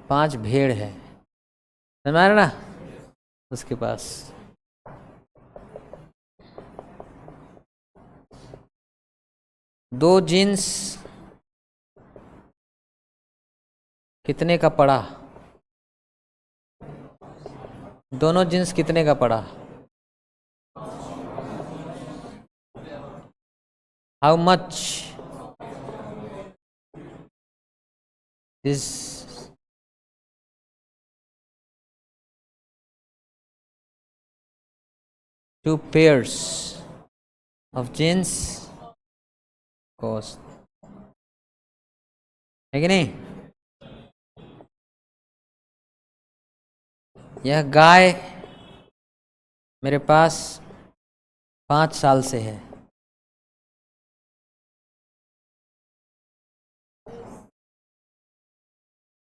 5 भेड़ है, समझ में आ रहा ना उसके पास। दो जींस कितने का पड़ा? दोनों जींस कितने का पड़ा? How much is two pairs of jeans cost? है कि नहीं? यह गाय मेरे पास 5 साल से है।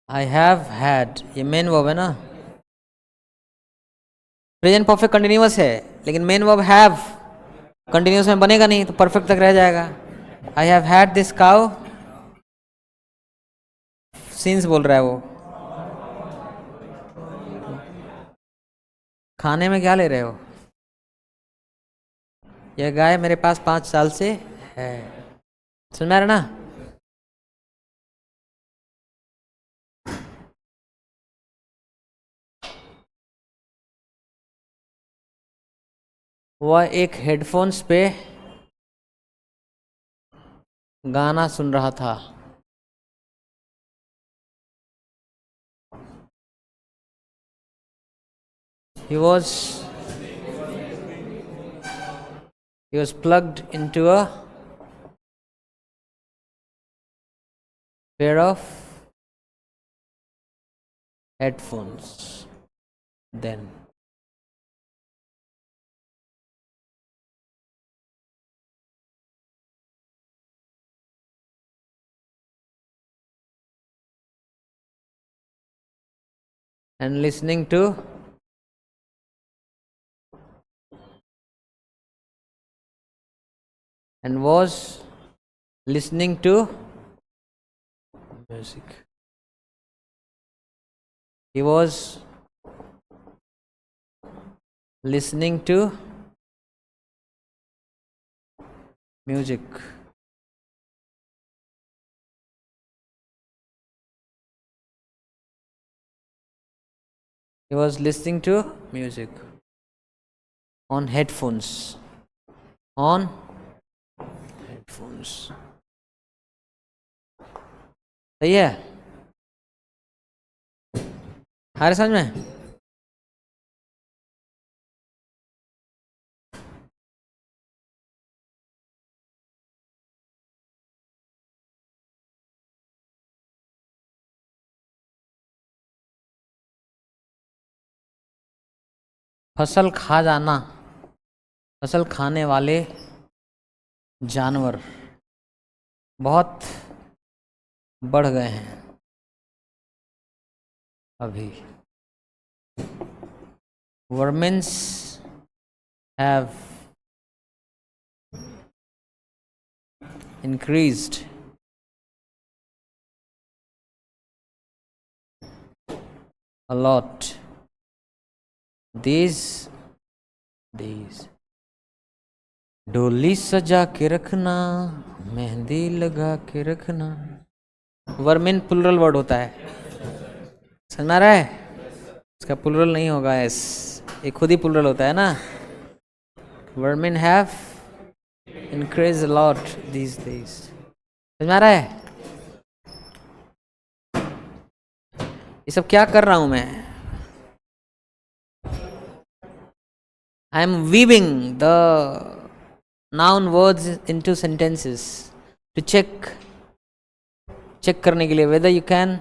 आई हैव हैड, ये मेन वर्ब है ना, प्रेजेंट परफेक्ट कंटिन्यूअस है, लेकिन मेन वर्ब हैव कंटिन्यूअस में बनेगा नहीं, तो परफेक्ट तक रह जाएगा। I have had this cow, since बोल रहा है वो। खाने में क्या ले रहे हो? यह गाय मेरे पास 5 साल से है। समझ में आ रहा ना? वह एक हेडफोन्स पे गाना सुन रहा था। He was plugged into a pair of headphones then. And listening to and was listening to music. He was listening to music. He was listening to music on headphones. On headphones. सही है? आ रहा समझ में? फसल खा जाना, फसल खाने वाले जानवर बहुत बढ़ गए हैं अभी। वर्मिन्स have increased a lot these डोली सजा के रखना, मेहंदी लगा के रखना। वर्मिन प्लुरल वर्ड होता है, समझ आ रहा है? इसका प्लुरल नहीं होगा एस, ये खुद ही प्लुरल होता है ना। Vermin have increased a lot these days। समझ आ रहा है? ये सब क्या कर रहा हूं मैं? I am weaving the noun words into sentences to check check करने के लिए whether you can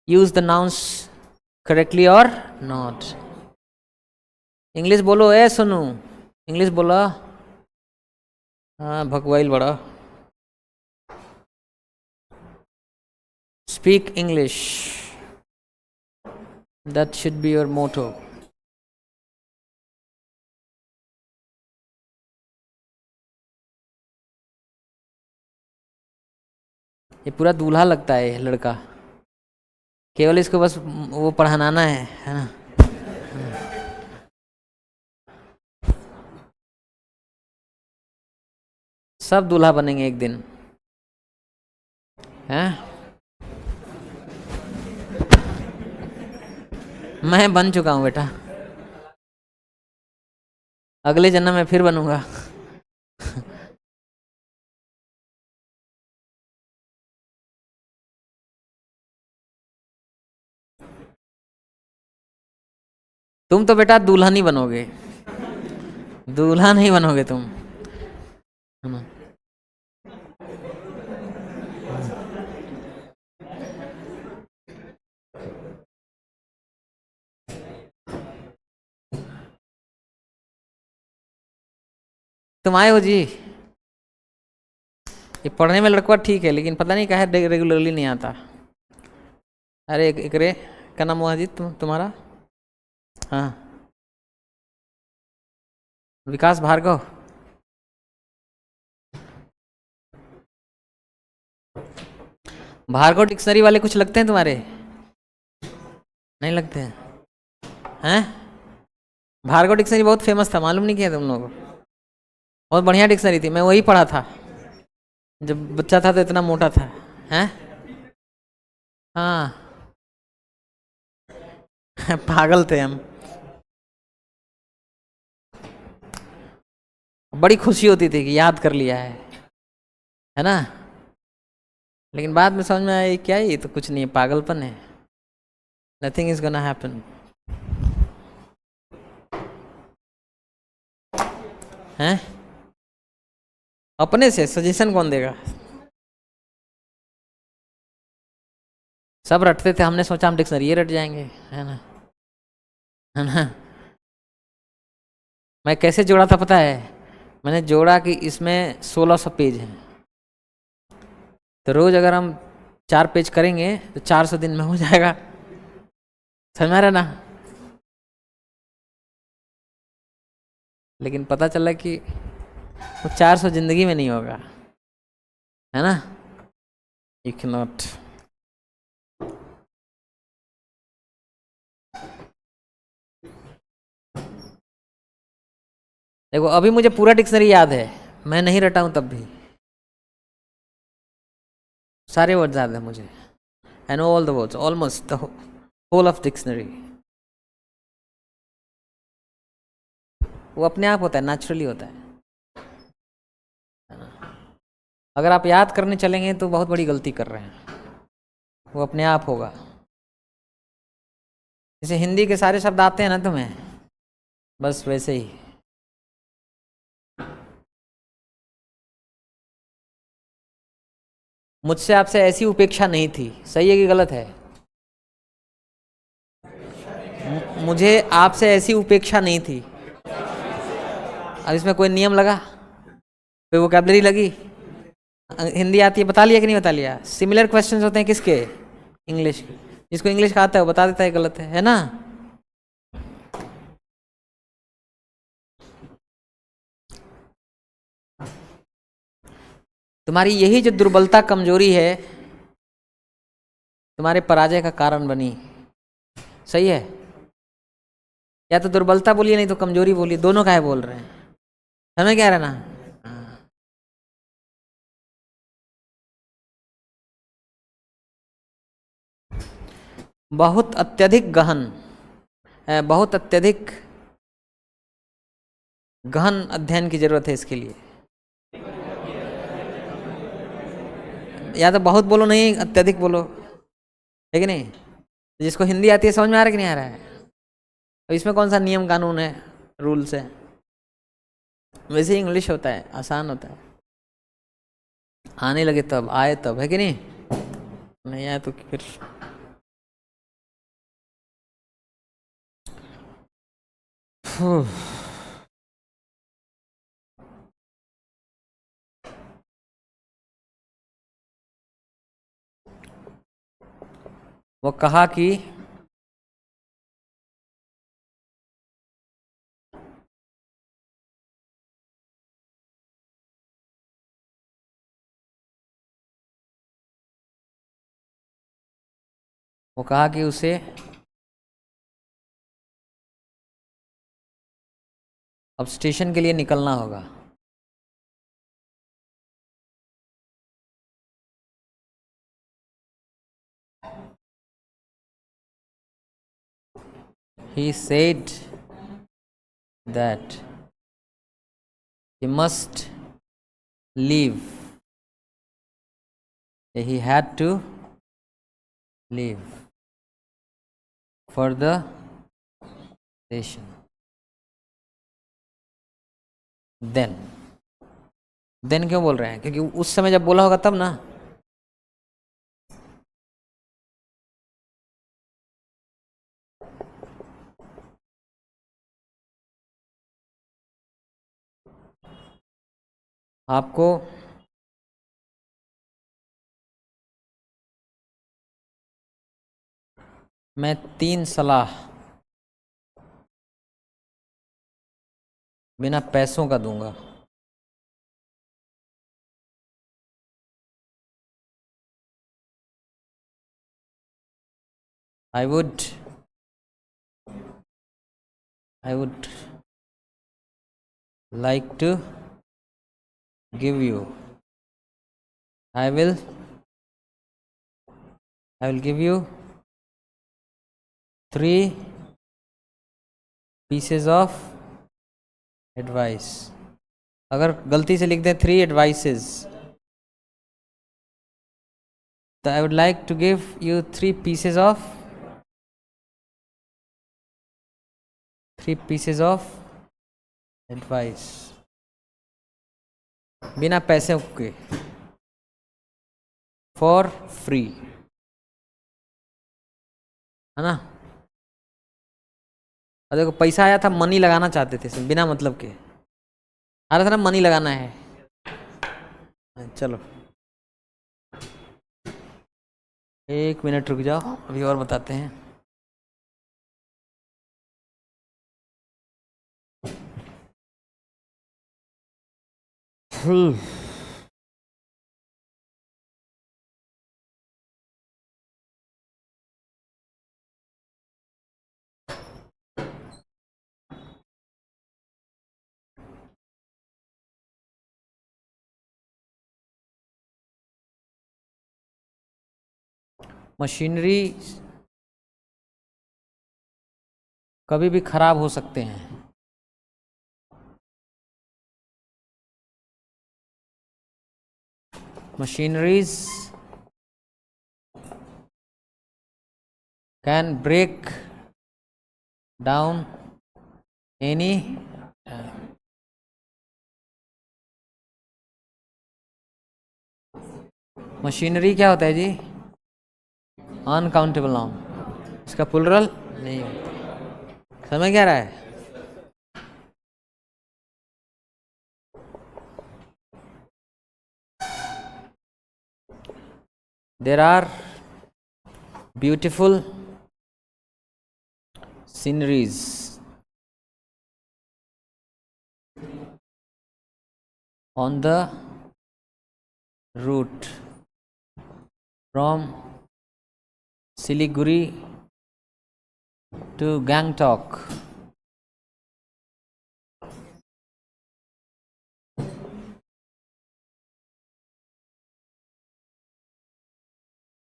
use the nouns correctly और नॉट। इंग्लिश बोलो ए सुनू, इंग्लिश बोलो। हाँ भगवाइल बड़ा। Speak English, that should be your motto. ये पूरा दूल्हा लगता है ये लड़का, केवल इसको बस वो पढ़ाना है ना। सब दूल्हा बनेंगे एक दिन, हैं? मैं बन चुका हूं बेटा, अगले जन्म में फिर बनूंगा। तुम तो बेटा दूल्हा नहीं बनोगे, दूल्हा नहीं बनोगे तुम, है ना? तुम आए हो जी। ये पढ़ने में लड़का ठीक है, लेकिन पता नहीं काहे रेगुलरली नहीं आता। अरे एक रे क्या नाम हुआ जी तुम्हारा? हाँ विकास भार्गव। भार्गव डिक्शनरी वाले कुछ लगते हैं तुम्हारे? नहीं लगते हैं? भार्गव डिक्शनरी बहुत फेमस था, मालूम नहीं किया तुम लोगों को? बहुत बढ़िया डिक्शनरी थी, मैं वही पढ़ा था जब बच्चा था तो इतना मोटा था। हैं? हाँ पागल थे हम। बड़ी खुशी होती थी कि याद कर लिया है ना? लेकिन बाद में समझ में आया क्या है, ये तो कुछ नहीं है, पागलपन है। Nothing is gonna happen. हैं? अपने से सजेशन कौन देगा? सब रटते थे, हमने सोचा हम डिक्शनरी ये रट जाएंगे, है ना? है ना? मैं कैसे जोड़ा था पता है? मैंने जोड़ा कि इसमें 1600 पेज हैं, तो रोज अगर हम 4 पेज करेंगे तो 400 दिन में हो जाएगा। समझ में आ रहा ना? लेकिन पता चला कि वो 400 जिंदगी में नहीं होगा, है ना? You can not. देखो अभी मुझे पूरा डिक्शनरी याद है, मैं नहीं रटा हूं तब भी सारे वर्ड याद है मुझे। I know all the words, almost the whole of dictionary. वो अपने आप होता है, नेचुरली होता है। अगर आप याद करने चलेंगे तो बहुत बड़ी गलती कर रहे हैं, वो अपने आप होगा। जैसे हिंदी के सारे शब्द आते हैं ना तुम्हें, बस वैसे ही। मुझसे आपसे ऐसी उपेक्षा नहीं थी, सही है कि गलत है? मुझे आपसे ऐसी उपेक्षा नहीं थी। अब इसमें कोई नियम लगा, कोई वोकैबलरी लगी? हिंदी आती है, बता लिया कि नहीं बता लिया? सिमिलर क्वेश्चंस होते हैं किसके? इंग्लिश के। जिसको इंग्लिश का आता है वो बता देता है गलत है ना? तुम्हारी यही जो दुर्बलता कमजोरी है तुम्हारे पराजय का कारण बनी, सही है? या तो दुर्बलता बोलिए नहीं तो कमजोरी बोलिए, दोनों का है बोल रहे हैं, समझ क्या रहा ना? बहुत अत्यधिक गहन, बहुत अत्यधिक गहन अध्ययन की जरूरत है इसके लिए। या तो बहुत बोलो, नहीं अत्यधिक बोलो, है कि नहीं? जिसको हिंदी आती है समझ में आ रहा है कि नहीं आ रहा है? तो इसमें कौन सा नियम कानून है, रूल्स है? वैसे ही इंग्लिश होता है, आसान होता है। आने लगे तब, आए तब, है कि नहीं? नहीं आया तो फिर वो कहा कि उसे अब स्टेशन के लिए निकलना होगा। He said that he must leave. He had to leave for the station. Then क्यों बोल रहे हैं? क्योंकि उस समय जब बोला होगा तब ना। आपको मैं 3 सलाह बिना पैसों का दूंगा। I would like to give you. I will give you 3 pieces of advice. अगर गलती से लिख दें 3 advices, तो I would like to give you 3 pieces of advice. बिना पैसे के, for free, है ना। और देखो पैसा आया था, मनी लगाना चाहते थे बिना मतलब के, आ रहा था ना मनी लगाना है। चलो 1 मिनट रुक जाओ, अभी और बताते हैं। मशीनरी कभी भी खराब हो सकते हैं। Machineries can break down any machinery क्या होता है जी? अनकाउंटेबल नाउन, इसका प्लुरल नहीं होता। समझ क्या रहा है? There are beautiful sceneries on the route from Siliguri to Gangtok.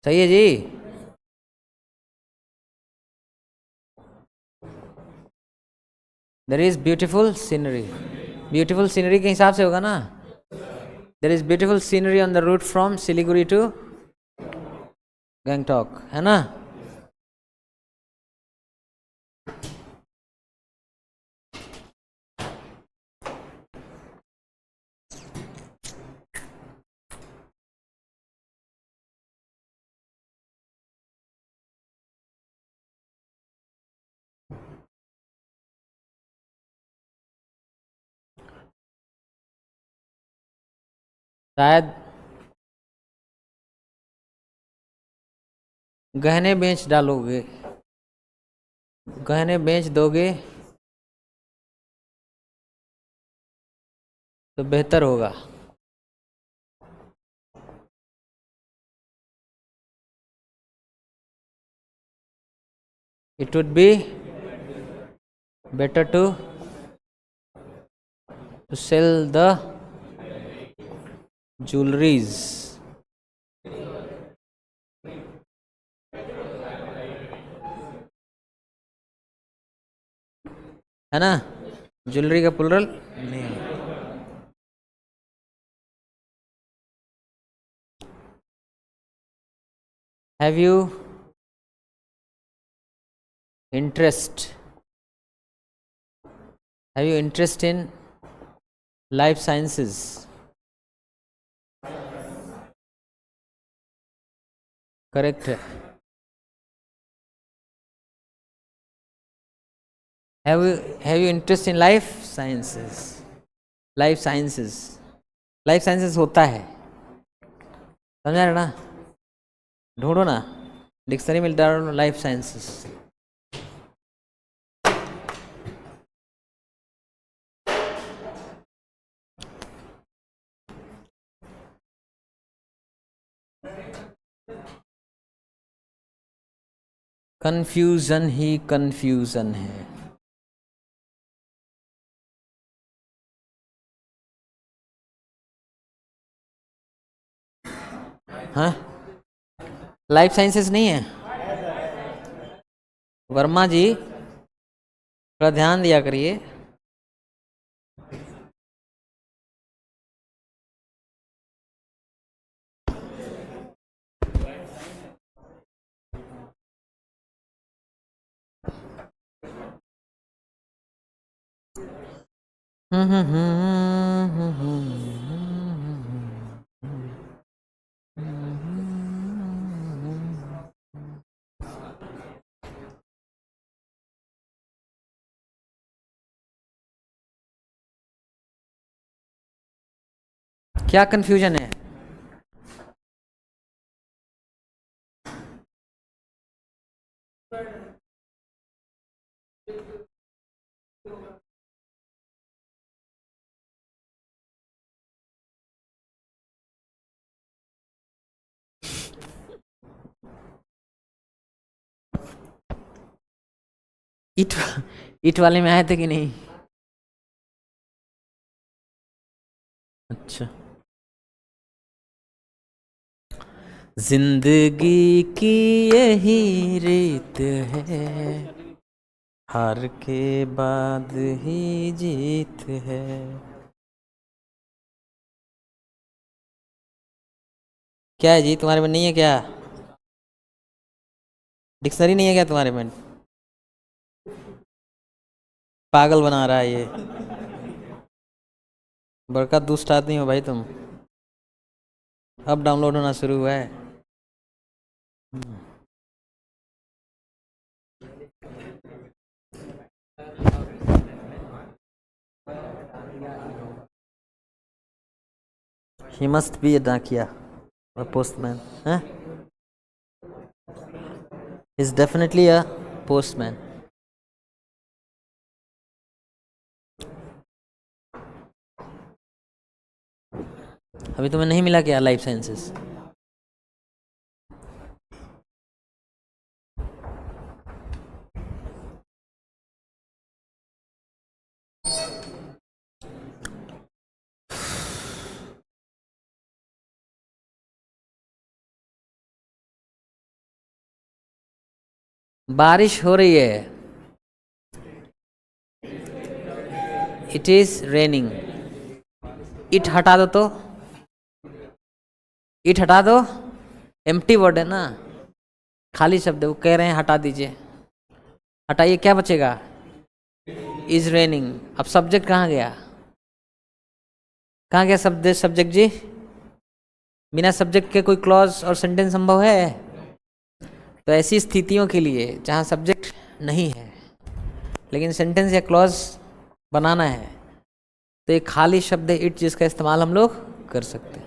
सही है जी? There is beautiful scenery. Beautiful scenery के हिसाब से होगा ना। There is beautiful scenery on the route from Siliguri to Gangtok, है ना। शायद गहने बेच डालोगे, गहने बेच दोगे तो बेहतर होगा। It would be better to sell the jewelries. है ना, ज्वेलरी का प्लुरल नहीं है। Have you interest in life sciences? Correct है। Have you interest in life sciences? Life sciences होता है, समझा रहे ना? ढूंढो ना डिक्शनरी में, डालो लाइफ साइंसेस। कंफ्यूजन ही कंफ्यूजन है। हाँ, लाइफ साइंसेस नहीं है। वर्मा जी थोड़ा ध्यान दिया करिए। क्या कंफ्यूजन है? इट वाले में आए थे कि नहीं? अच्छा, जिंदगी की यही रीत है, हार के बाद ही जीत है। क्या है जी, तुम्हारे में नहीं है क्या? डिक्शनरी नहीं है क्या तुम्हारे में? पागल बना रहा है ये। बड़का दुष्ट आदमी हो भाई तुम। अब डाउनलोड होना शुरू हुआ है। He must be a डाकिया, a postman. Huh? He's definitely a postman. अभी तुम्हें नहीं मिला क्या लाइफ साइंसेस? बारिश हो रही है। It is raining. इट हटा दो तो, इट हटा दो, एम्प्टी वर्ड है ना, खाली शब्द है। वो कह रहे हैं हटा दीजिए, हटाइए, क्या बचेगा? Is raining. अब सब्जेक्ट कहाँ गया? कहाँ गया सब्जेक्ट जी? बिना सब्जेक्ट के कोई क्लॉज और सेंटेंस संभव है? तो ऐसी स्थितियों के लिए जहाँ सब्जेक्ट नहीं है लेकिन सेंटेंस या क्लॉज बनाना है, तो एक खाली शब्द है इट, जिसका इस्तेमाल हम लोग कर सकते हैं।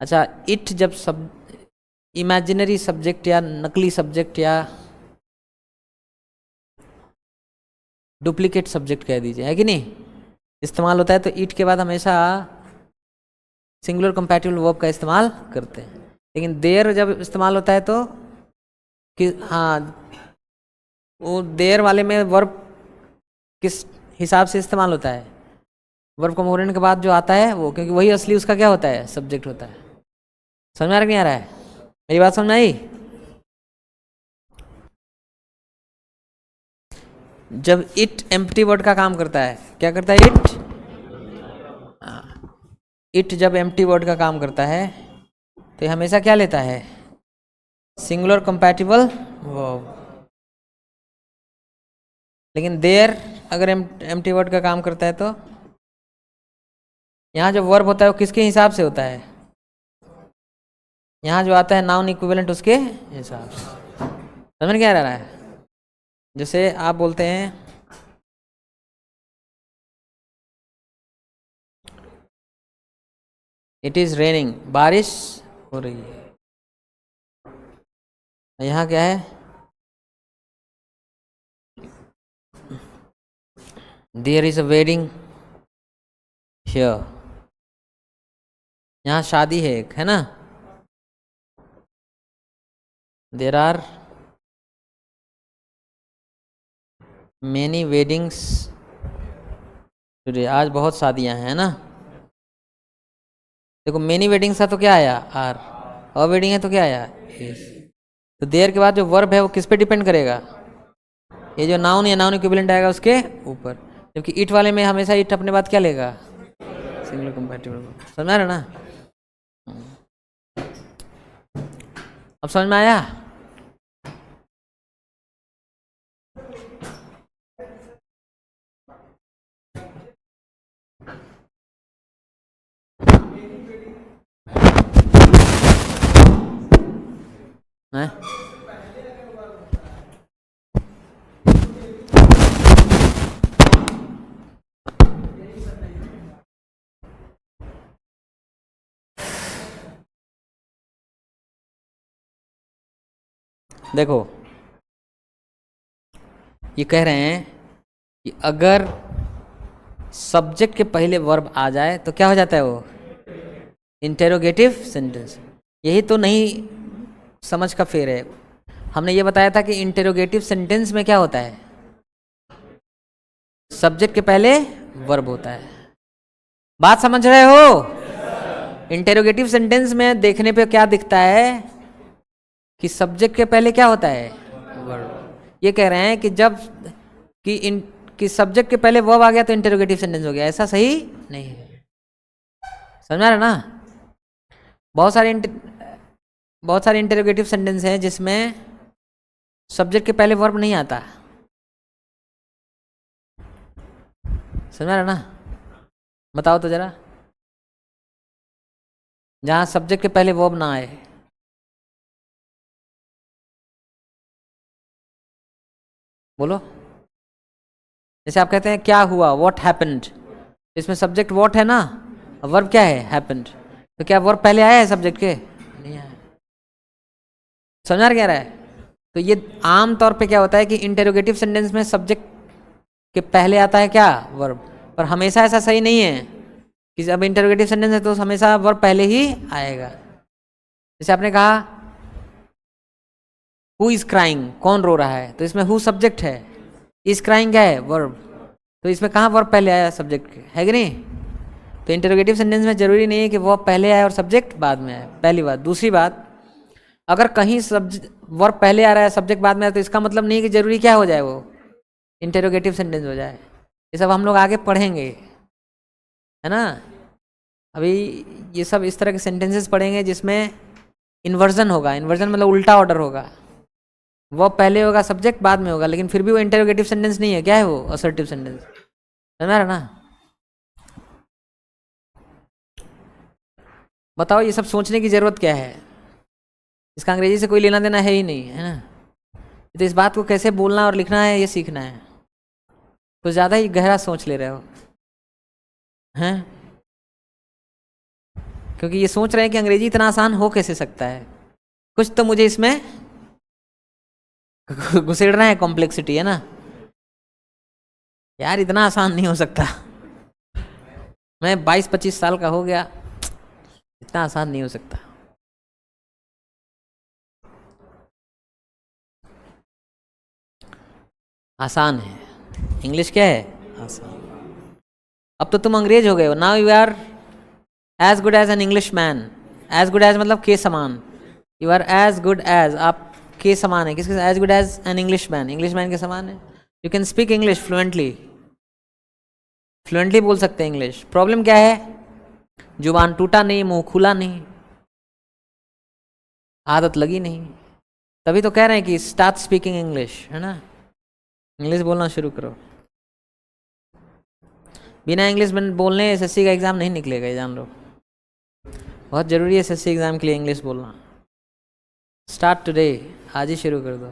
अच्छा, इट जब सब इमेजिनरी सब्जेक्ट या नकली सब्जेक्ट या डुप्लीकेट सब्जेक्ट कह दीजिए, है कि नहीं, इस्तेमाल होता है तो इट के बाद हमेशा सिंगुलर कंपैटिबल वर्ब का इस्तेमाल करते हैं। लेकिन देयर जब इस्तेमाल होता है तो कि हाँ, वो देयर वाले में वर्ब किस हिसाब से इस्तेमाल होता है, वर्ब का मोरन के बाद जो आता है वो, क्योंकि वही असली उसका क्या होता है, सब्जेक्ट होता है। समझ में आ रहा नहीं आ रहा है? मेरी बात समझ में आई? जब इट एम्प्टी वर्ड का काम करता है, क्या करता है इट? इट जब एम्प्टी वर्ड का काम करता है तो ये हमेशा क्या लेता है, सिंगुलर कंपैटिबल वर्ब। लेकिन देयर अगर एम्प्टी वर्ड का काम करता है तो यहाँ जो वर्ब होता है वो किसके हिसाब से होता है, यहाँ जो आता है नाउन इक्विवेलेंट उसके हिसाब से। समझ में क्या आ रहा है? जैसे आप बोलते हैं इट इज रेनिंग, बारिश हो रही है। यहाँ क्या है, there is a wedding here, यहाँ शादी है एक, है ना, there are many weddings today, आज बहुत शादियां हैं, है ना। देखो मेनी वेडिंग्स है तो क्या आया, आर, और वेडिंग है तो क्या आया, इज। तो देयर के बाद जो वर्ब है वो किस पे डिपेंड करेगा, ये जो नाउन या नाउन इक्विवेलेंट आएगा उसके ऊपर। जबकि इट वाले में हमेशा इट अपने बाद क्या लेगा, सिंगुलर कंपैटिबल। समझ में आ रहा ना? अब समझ में आया? है? देखो ये कह रहे हैं कि अगर सब्जेक्ट के पहले वर्ब आ जाए तो क्या हो जाता है वो, इंटेरोगेटिव सेंटेंस। यही तो नहीं समझ का फेर है। हमने ये बताया था कि इंटेरोगेटिव सेंटेंस में क्या होता है, सब्जेक्ट के पहले वर्ब होता है। बात समझ रहे हो? इंटेरोगेटिव सेंटेंस में देखने पे क्या दिखता है कि सब्जेक्ट के पहले क्या होता है, वर्ब। ये कह रहे हैं कि जब कि सब्जेक्ट के पहले वर्ब आ गया तो इंटेरोगेटिव सेंटेंस हो गया, ऐसा सही नहीं है। समझ आ रहा ना? बहुत सारे इंटेरोगेटिव सेंटेंस हैं जिसमें सब्जेक्ट के पहले वर्ब नहीं आता। समझ आ रहा ना? बताओ तो जरा, जहां सब्जेक्ट के पहले वर्ब ना आए। बोलो। जैसे आप कहते हैं क्या हुआ, व्हाट हैपेंड, इसमें सब्जेक्ट व्हाट है ना, वर्ब क्या है, हैपेंड। तो क्या वर्ब पहले आया है सब्जेक्ट के, नहीं आया। समझ आ रहा है? तो ये आम तौर पे क्या होता है कि इंटेरोगेटिव सेंटेंस में सब्जेक्ट के पहले आता है क्या, वर्ब। पर हमेशा ऐसा सही नहीं है कि जब इंटेरोगेटिव सेंटेंस है तो हमेशा वर्ब पहले ही आएगा। जैसे आपने कहा हु इज क्राइंग, कौन रो रहा है, तो इसमें हु सब्जेक्ट है, इज क्राइंग क्या है, वर्ब। तो इसमें कहाँ वर्ब पहले आया सब्जेक्ट के, है कि नहीं? तो इंटेरोगेटिव सेंटेंस में जरूरी नहीं है कि वर्ब पहले आए और सब्जेक्ट बाद में आए, पहली बात। दूसरी बात, अगर कहीं वर्ब पहले आ रहा है सब्जेक्ट बाद में आए तो इसका मतलब नहीं कि जरूरी क्या हो जाए, वो इंटेरोगेटिव सेंटेंस हो जाए। ये सब हम लोग आगे पढ़ेंगे, है ना। अभी ये सब इस तरह के सेंटेंसेस पढ़ेंगे जिसमें इन्वर्जन होगा। इन्वर्जन मतलब उल्टा ऑर्डर होगा, वो पहले होगा सब्जेक्ट बाद में होगा, लेकिन फिर भी वो इंटेरोगेटिव सेंटेंस नहीं है। क्या है वो, असर्टिव सेंटेंस। समझ रहा ना? बताओ ये सब सोचने की जरूरत क्या है, इसका अंग्रेजी से कोई लेना देना है ही नहीं, है ना। तो इस बात को कैसे बोलना और लिखना है ये सीखना है। कुछ ज़्यादा ही गहरा सोच ले रहे हो, हैं? क्योंकि ये सोच रहे हैं कि अंग्रेजी इतना आसान हो कैसे सकता है, कुछ तो मुझे इसमें घुसेड़ना है, कॉम्प्लेक्सिटी है ना यार, इतना आसान नहीं हो सकता। मैं 22-25 साल का हो गया, इतना आसान नहीं हो सकता। आसान है, इंग्लिश क्या है, आसान। अब तो तुम अंग्रेज हो गए हो, now you are as good as an English man. As good as मतलब के समान, you are as good as, आप के समान है किसके, as good as an English man, English man के समान है। You can speak English fluently, fluently बोल सकते हैं इंग्लिश। प्रॉब्लम क्या है, जुबान टूटा नहीं, मुंह खुला नहीं, आदत लगी नहीं। तभी तो कह रहे हैं कि स्टार्ट स्पीकिंग इंग्लिश, है ना, इंग्लिश बोलना शुरू करो। बिना इंग्लिश बोलने एसएससी का एग्ज़ाम नहीं निकलेगा, ये जान लो। बहुत ज़रूरी है एसएससी एग्ज़ाम के लिए इंग्लिश बोलना। स्टार्ट टुडे, आज ही शुरू कर दो।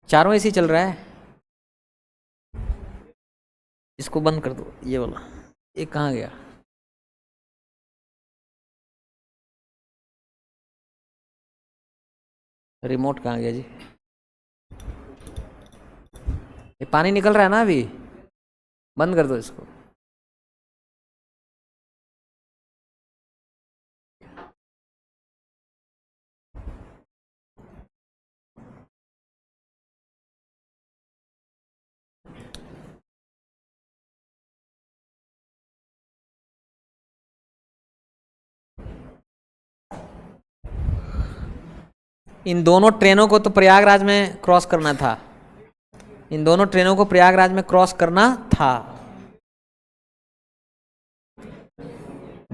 चारों एसी चल रहा है, इसको बंद कर दो, ये वाला। ये कहाँ गया, रिमोट कहाँ गया जी? ये पानी निकल रहा है ना अभी, बंद कर दो इसको। इन दोनों ट्रेनों को तो प्रयागराज में क्रॉस करना था, इन दोनों ट्रेनों को प्रयागराज में क्रॉस करना था।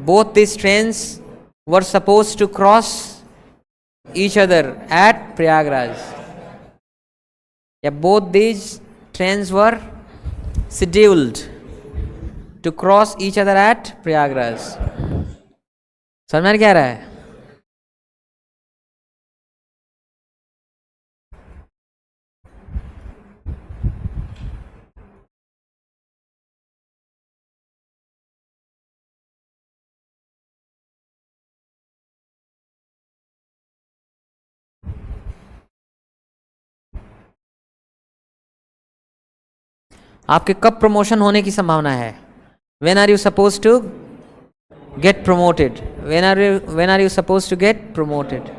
Both this trains were suppose to cross each other at Prayagraj. Yeah, both these trains were scheduled to cross each other at Prayagraj. समझ में क्या रहा है? आपके कब प्रमोशन होने की संभावना है? When are you supposed to get promoted? When are you supposed to get promoted?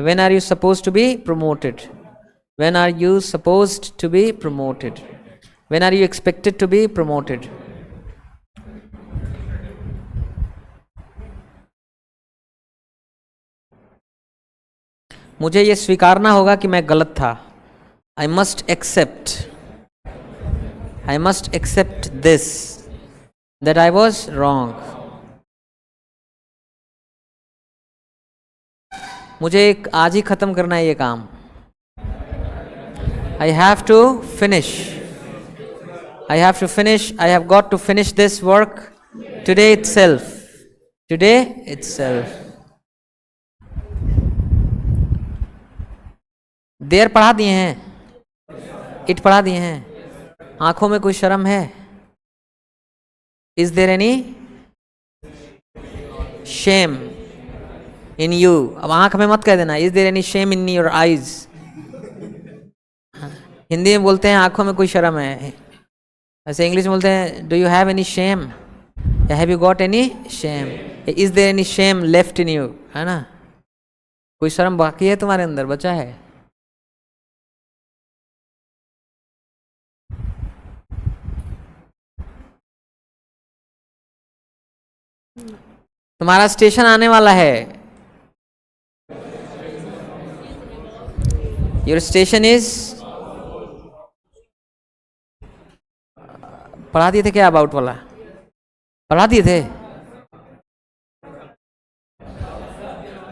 When are you supposed to be promoted? When are you supposed to be promoted? When are you expected to be promoted? मुझे ये स्वीकारना होगा कि मैं गलत था। I must accept this, that I was wrong. मुझे आज ही खत्म करना है ये काम। I have to finish. I have got to finish this work today itself. देर पढ़ा दिए हैं, इट पढ़ा दिए हैं। आंखों में कोई शर्म है? Is there any shame in you? अब आंख में मत कह देना, is there any shame in your eyes. Hindi में बोलते हैं आंखों में कोई शर्म है, ऐसे इंग्लिश में बोलते हैं do you have any shame, have you got any shame, is there any shame left in you, है ना? कोई शर्म बाकी है तुम्हारे अंदर, बचा है? तुम्हारा स्टेशन आने वाला है। योर स्टेशन इज, पढ़ा दिए थे क्या अबाउट वाला? पढ़ा दिए थे।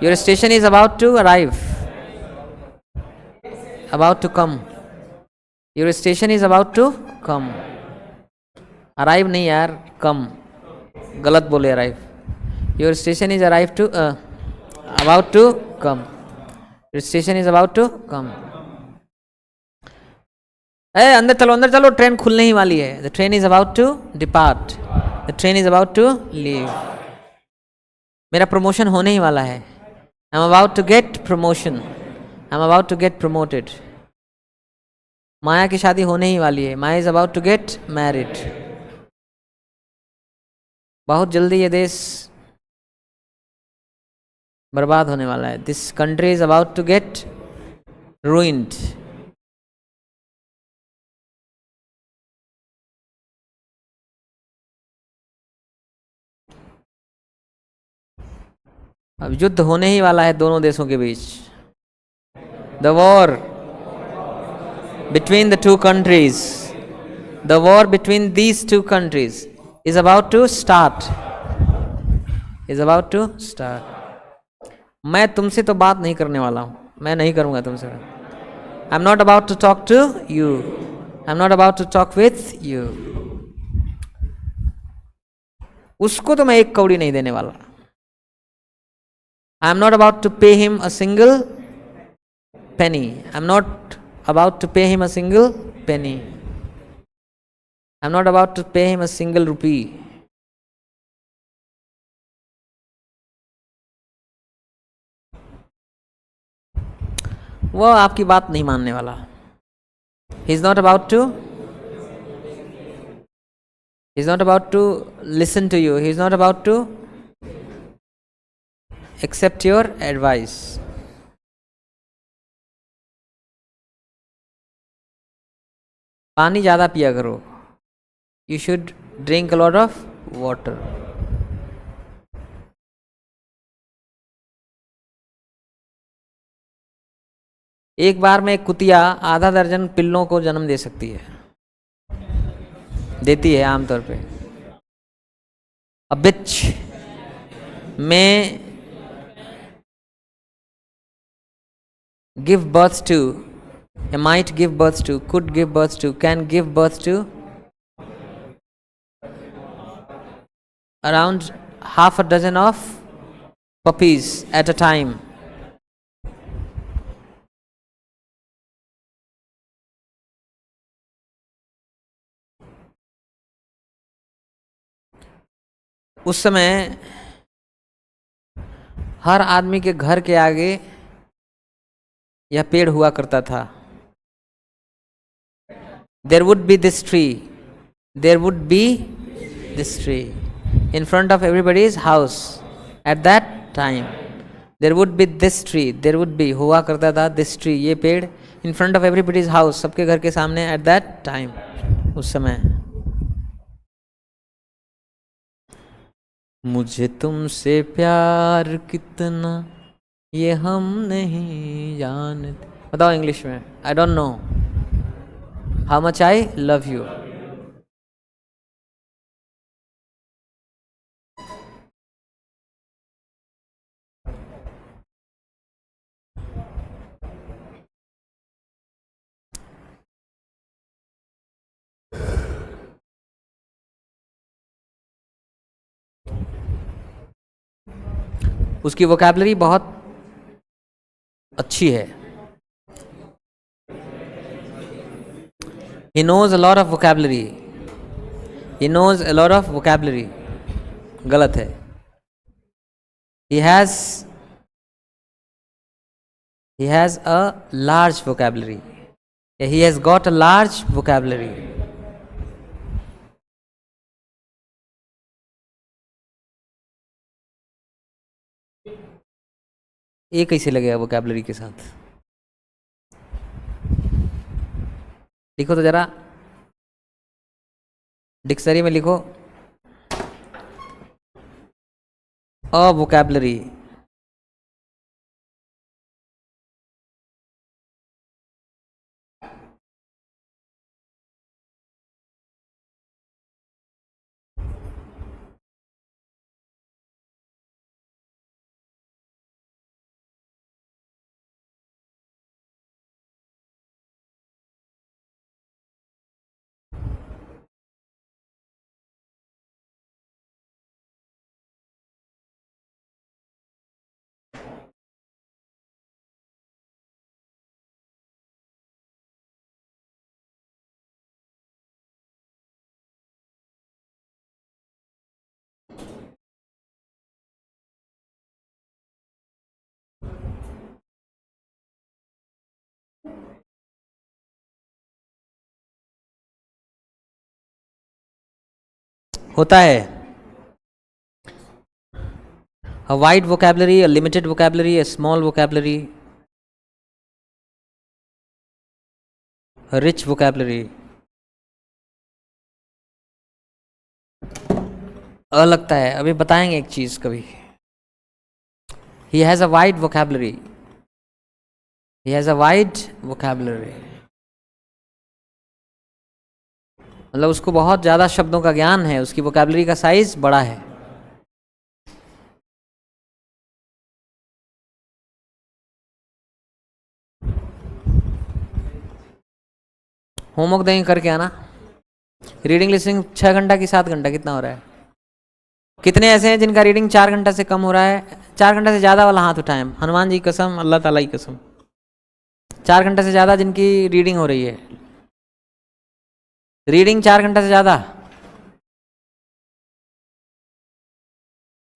Your station is about to arrive, about to come. Your station is about to come. Arrive नहीं यार, कम, गलत बोले arrive. Your station is arrive to about to come. Your station is about to come. अंदर चलो train खुलने ही वाली है. The train is about to depart. The train is about to leave. मेरा प्रमोशन होने ही वाला है. I'm about to get promotion. I'm about to get promoted. माया की शादी होने ही वाली है. माया is about to get married. बहुत जल्दी ये देश बर्बाद होने वाला है. This country is about to get ruined. अब युद्ध होने ही वाला है दोनों देशों के बीच. The war between the two countries, the war between these two countries is about to start. Is about to start. मैं तुमसे तो बात नहीं करने वाला हूं. मैं नहीं करूंगा तुमसे. I'm not about to talk to you. I'm not about to talk with you. उसको तो मैं एक कौड़ी नहीं देने वाला. I'm not about to pay him a single penny. I'm not about to pay him a single penny. I'm not about to pay him a single rupee. वो आपकी बात नहीं मानने वाला. He's not about to listen to you. He's not about to accept your advice. पानी ज़्यादा पिया करो. You should drink a lot of water. एक बार में एक कुतिया आधा दर्जन पिल्लों को जन्म दे सकती है. देती है आमतौर पे. A bitch may give birth to, might give birth to, could give birth to, can give birth to around half a dozen of puppies at a time. उस समय हर आदमी के घर के आगे यह पेड़ हुआ करता था. There would be this tree. There would be this tree in front of everybody's house at that time. There would be this tree. There would be हुआ करता था this tree. ये पेड़ in front of everybody's house, सबके घर के सामने at that time. उस समय मुझे तुमसे प्यार कितना ये हम नहीं जानते. बताओ इंग्लिश में. I don't know how much I love you. उसकी वोकैबलरी बहुत अच्छी है. He knows a lot of vocabulary. He knows a lot of vocabulary. गलत है. He has a large vocabulary. He has got a large vocabulary. ये कैसे लगेगा vocabulary के साथ? लिखो तो जरा डिक्शनरी में लिखो अ वोकैबलरी. होता है a wide vocabulary, a limited vocabulary, a small vocabulary, a rich vocabulary. लगता है अभी बताएंगे एक चीज कभी. He has a wide vocabulary. He has a wide vocabulary. मतलब उसको बहुत ज्यादा शब्दों का ज्ञान है, उसकी वोकैबुलरी का साइज बड़ा है. होमवर्क देंगे करके आना. रीडिंग लिसनिंग 6 घंटा की 7 घंटा कितना हो रहा है? कितने ऐसे हैं जिनका रीडिंग 4 घंटा से कम हो रहा है? 4 घंटा से ज़्यादा वाला हाथ उठाएं. हनुमान जी की कसम, अल्लाह ताला की कसम, 4 घंटा से ज़्यादा जिनकी रीडिंग हो रही है. रीडिंग 4 घंटा से ज़्यादा.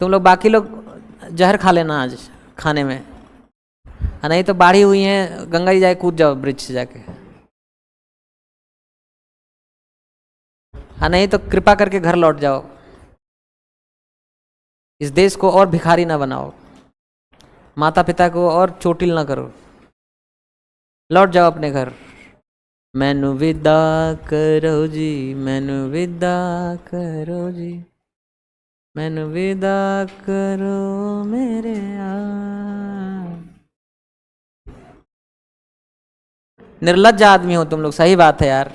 तुम लोग बाकी लोग जहर खा लेना आज खाने में, नहीं तो बाढ़ी हुई है, गंगा जी जाए कूद जाओ ब्रिज से जाके. नहीं तो कृपा करके घर लौट जाओ. इस देश को और भिखारी ना बनाओ, माता पिता को और चोटिल ना करो. लौट जाओ अपने घर. मैनू विदा करो जी, मैनू विदा करो जी, मैनू विदा करो मेरे निर्लज्ज आदमी हो तुम लोग. सही बात है यार.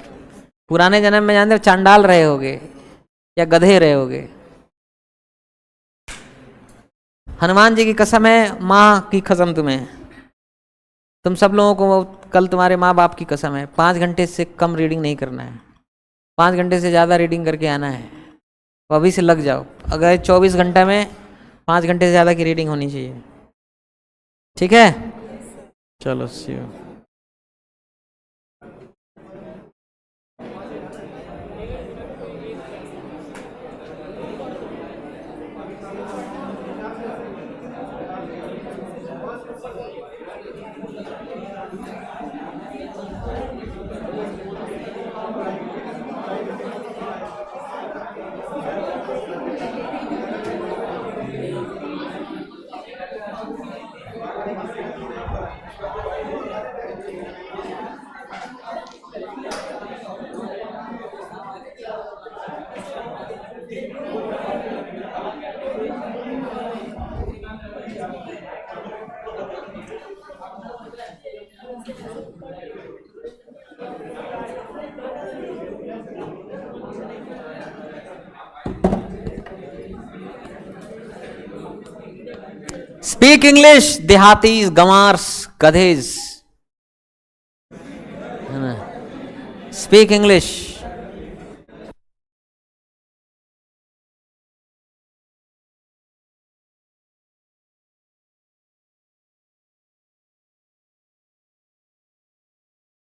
पुराने जन्म में जानते चांडाल रहे होगे या गधे रहे होगे. हनुमान जी की कसम है, माँ की कसम तुम्हें, तुम सब लोगों को कल तुम्हारे माँ बाप की कसम है, 5 घंटे से कम रीडिंग नहीं करना है. 5 घंटे से ज़्यादा रीडिंग करके आना है. तो अभी से लग जाओ. अगर 24 घंटे में 5 घंटे से ज़्यादा की रीडिंग होनी चाहिए. ठीक है, चलो सी यू. Speak English, देहातीज, गंवार्स, गधेज. Speak English.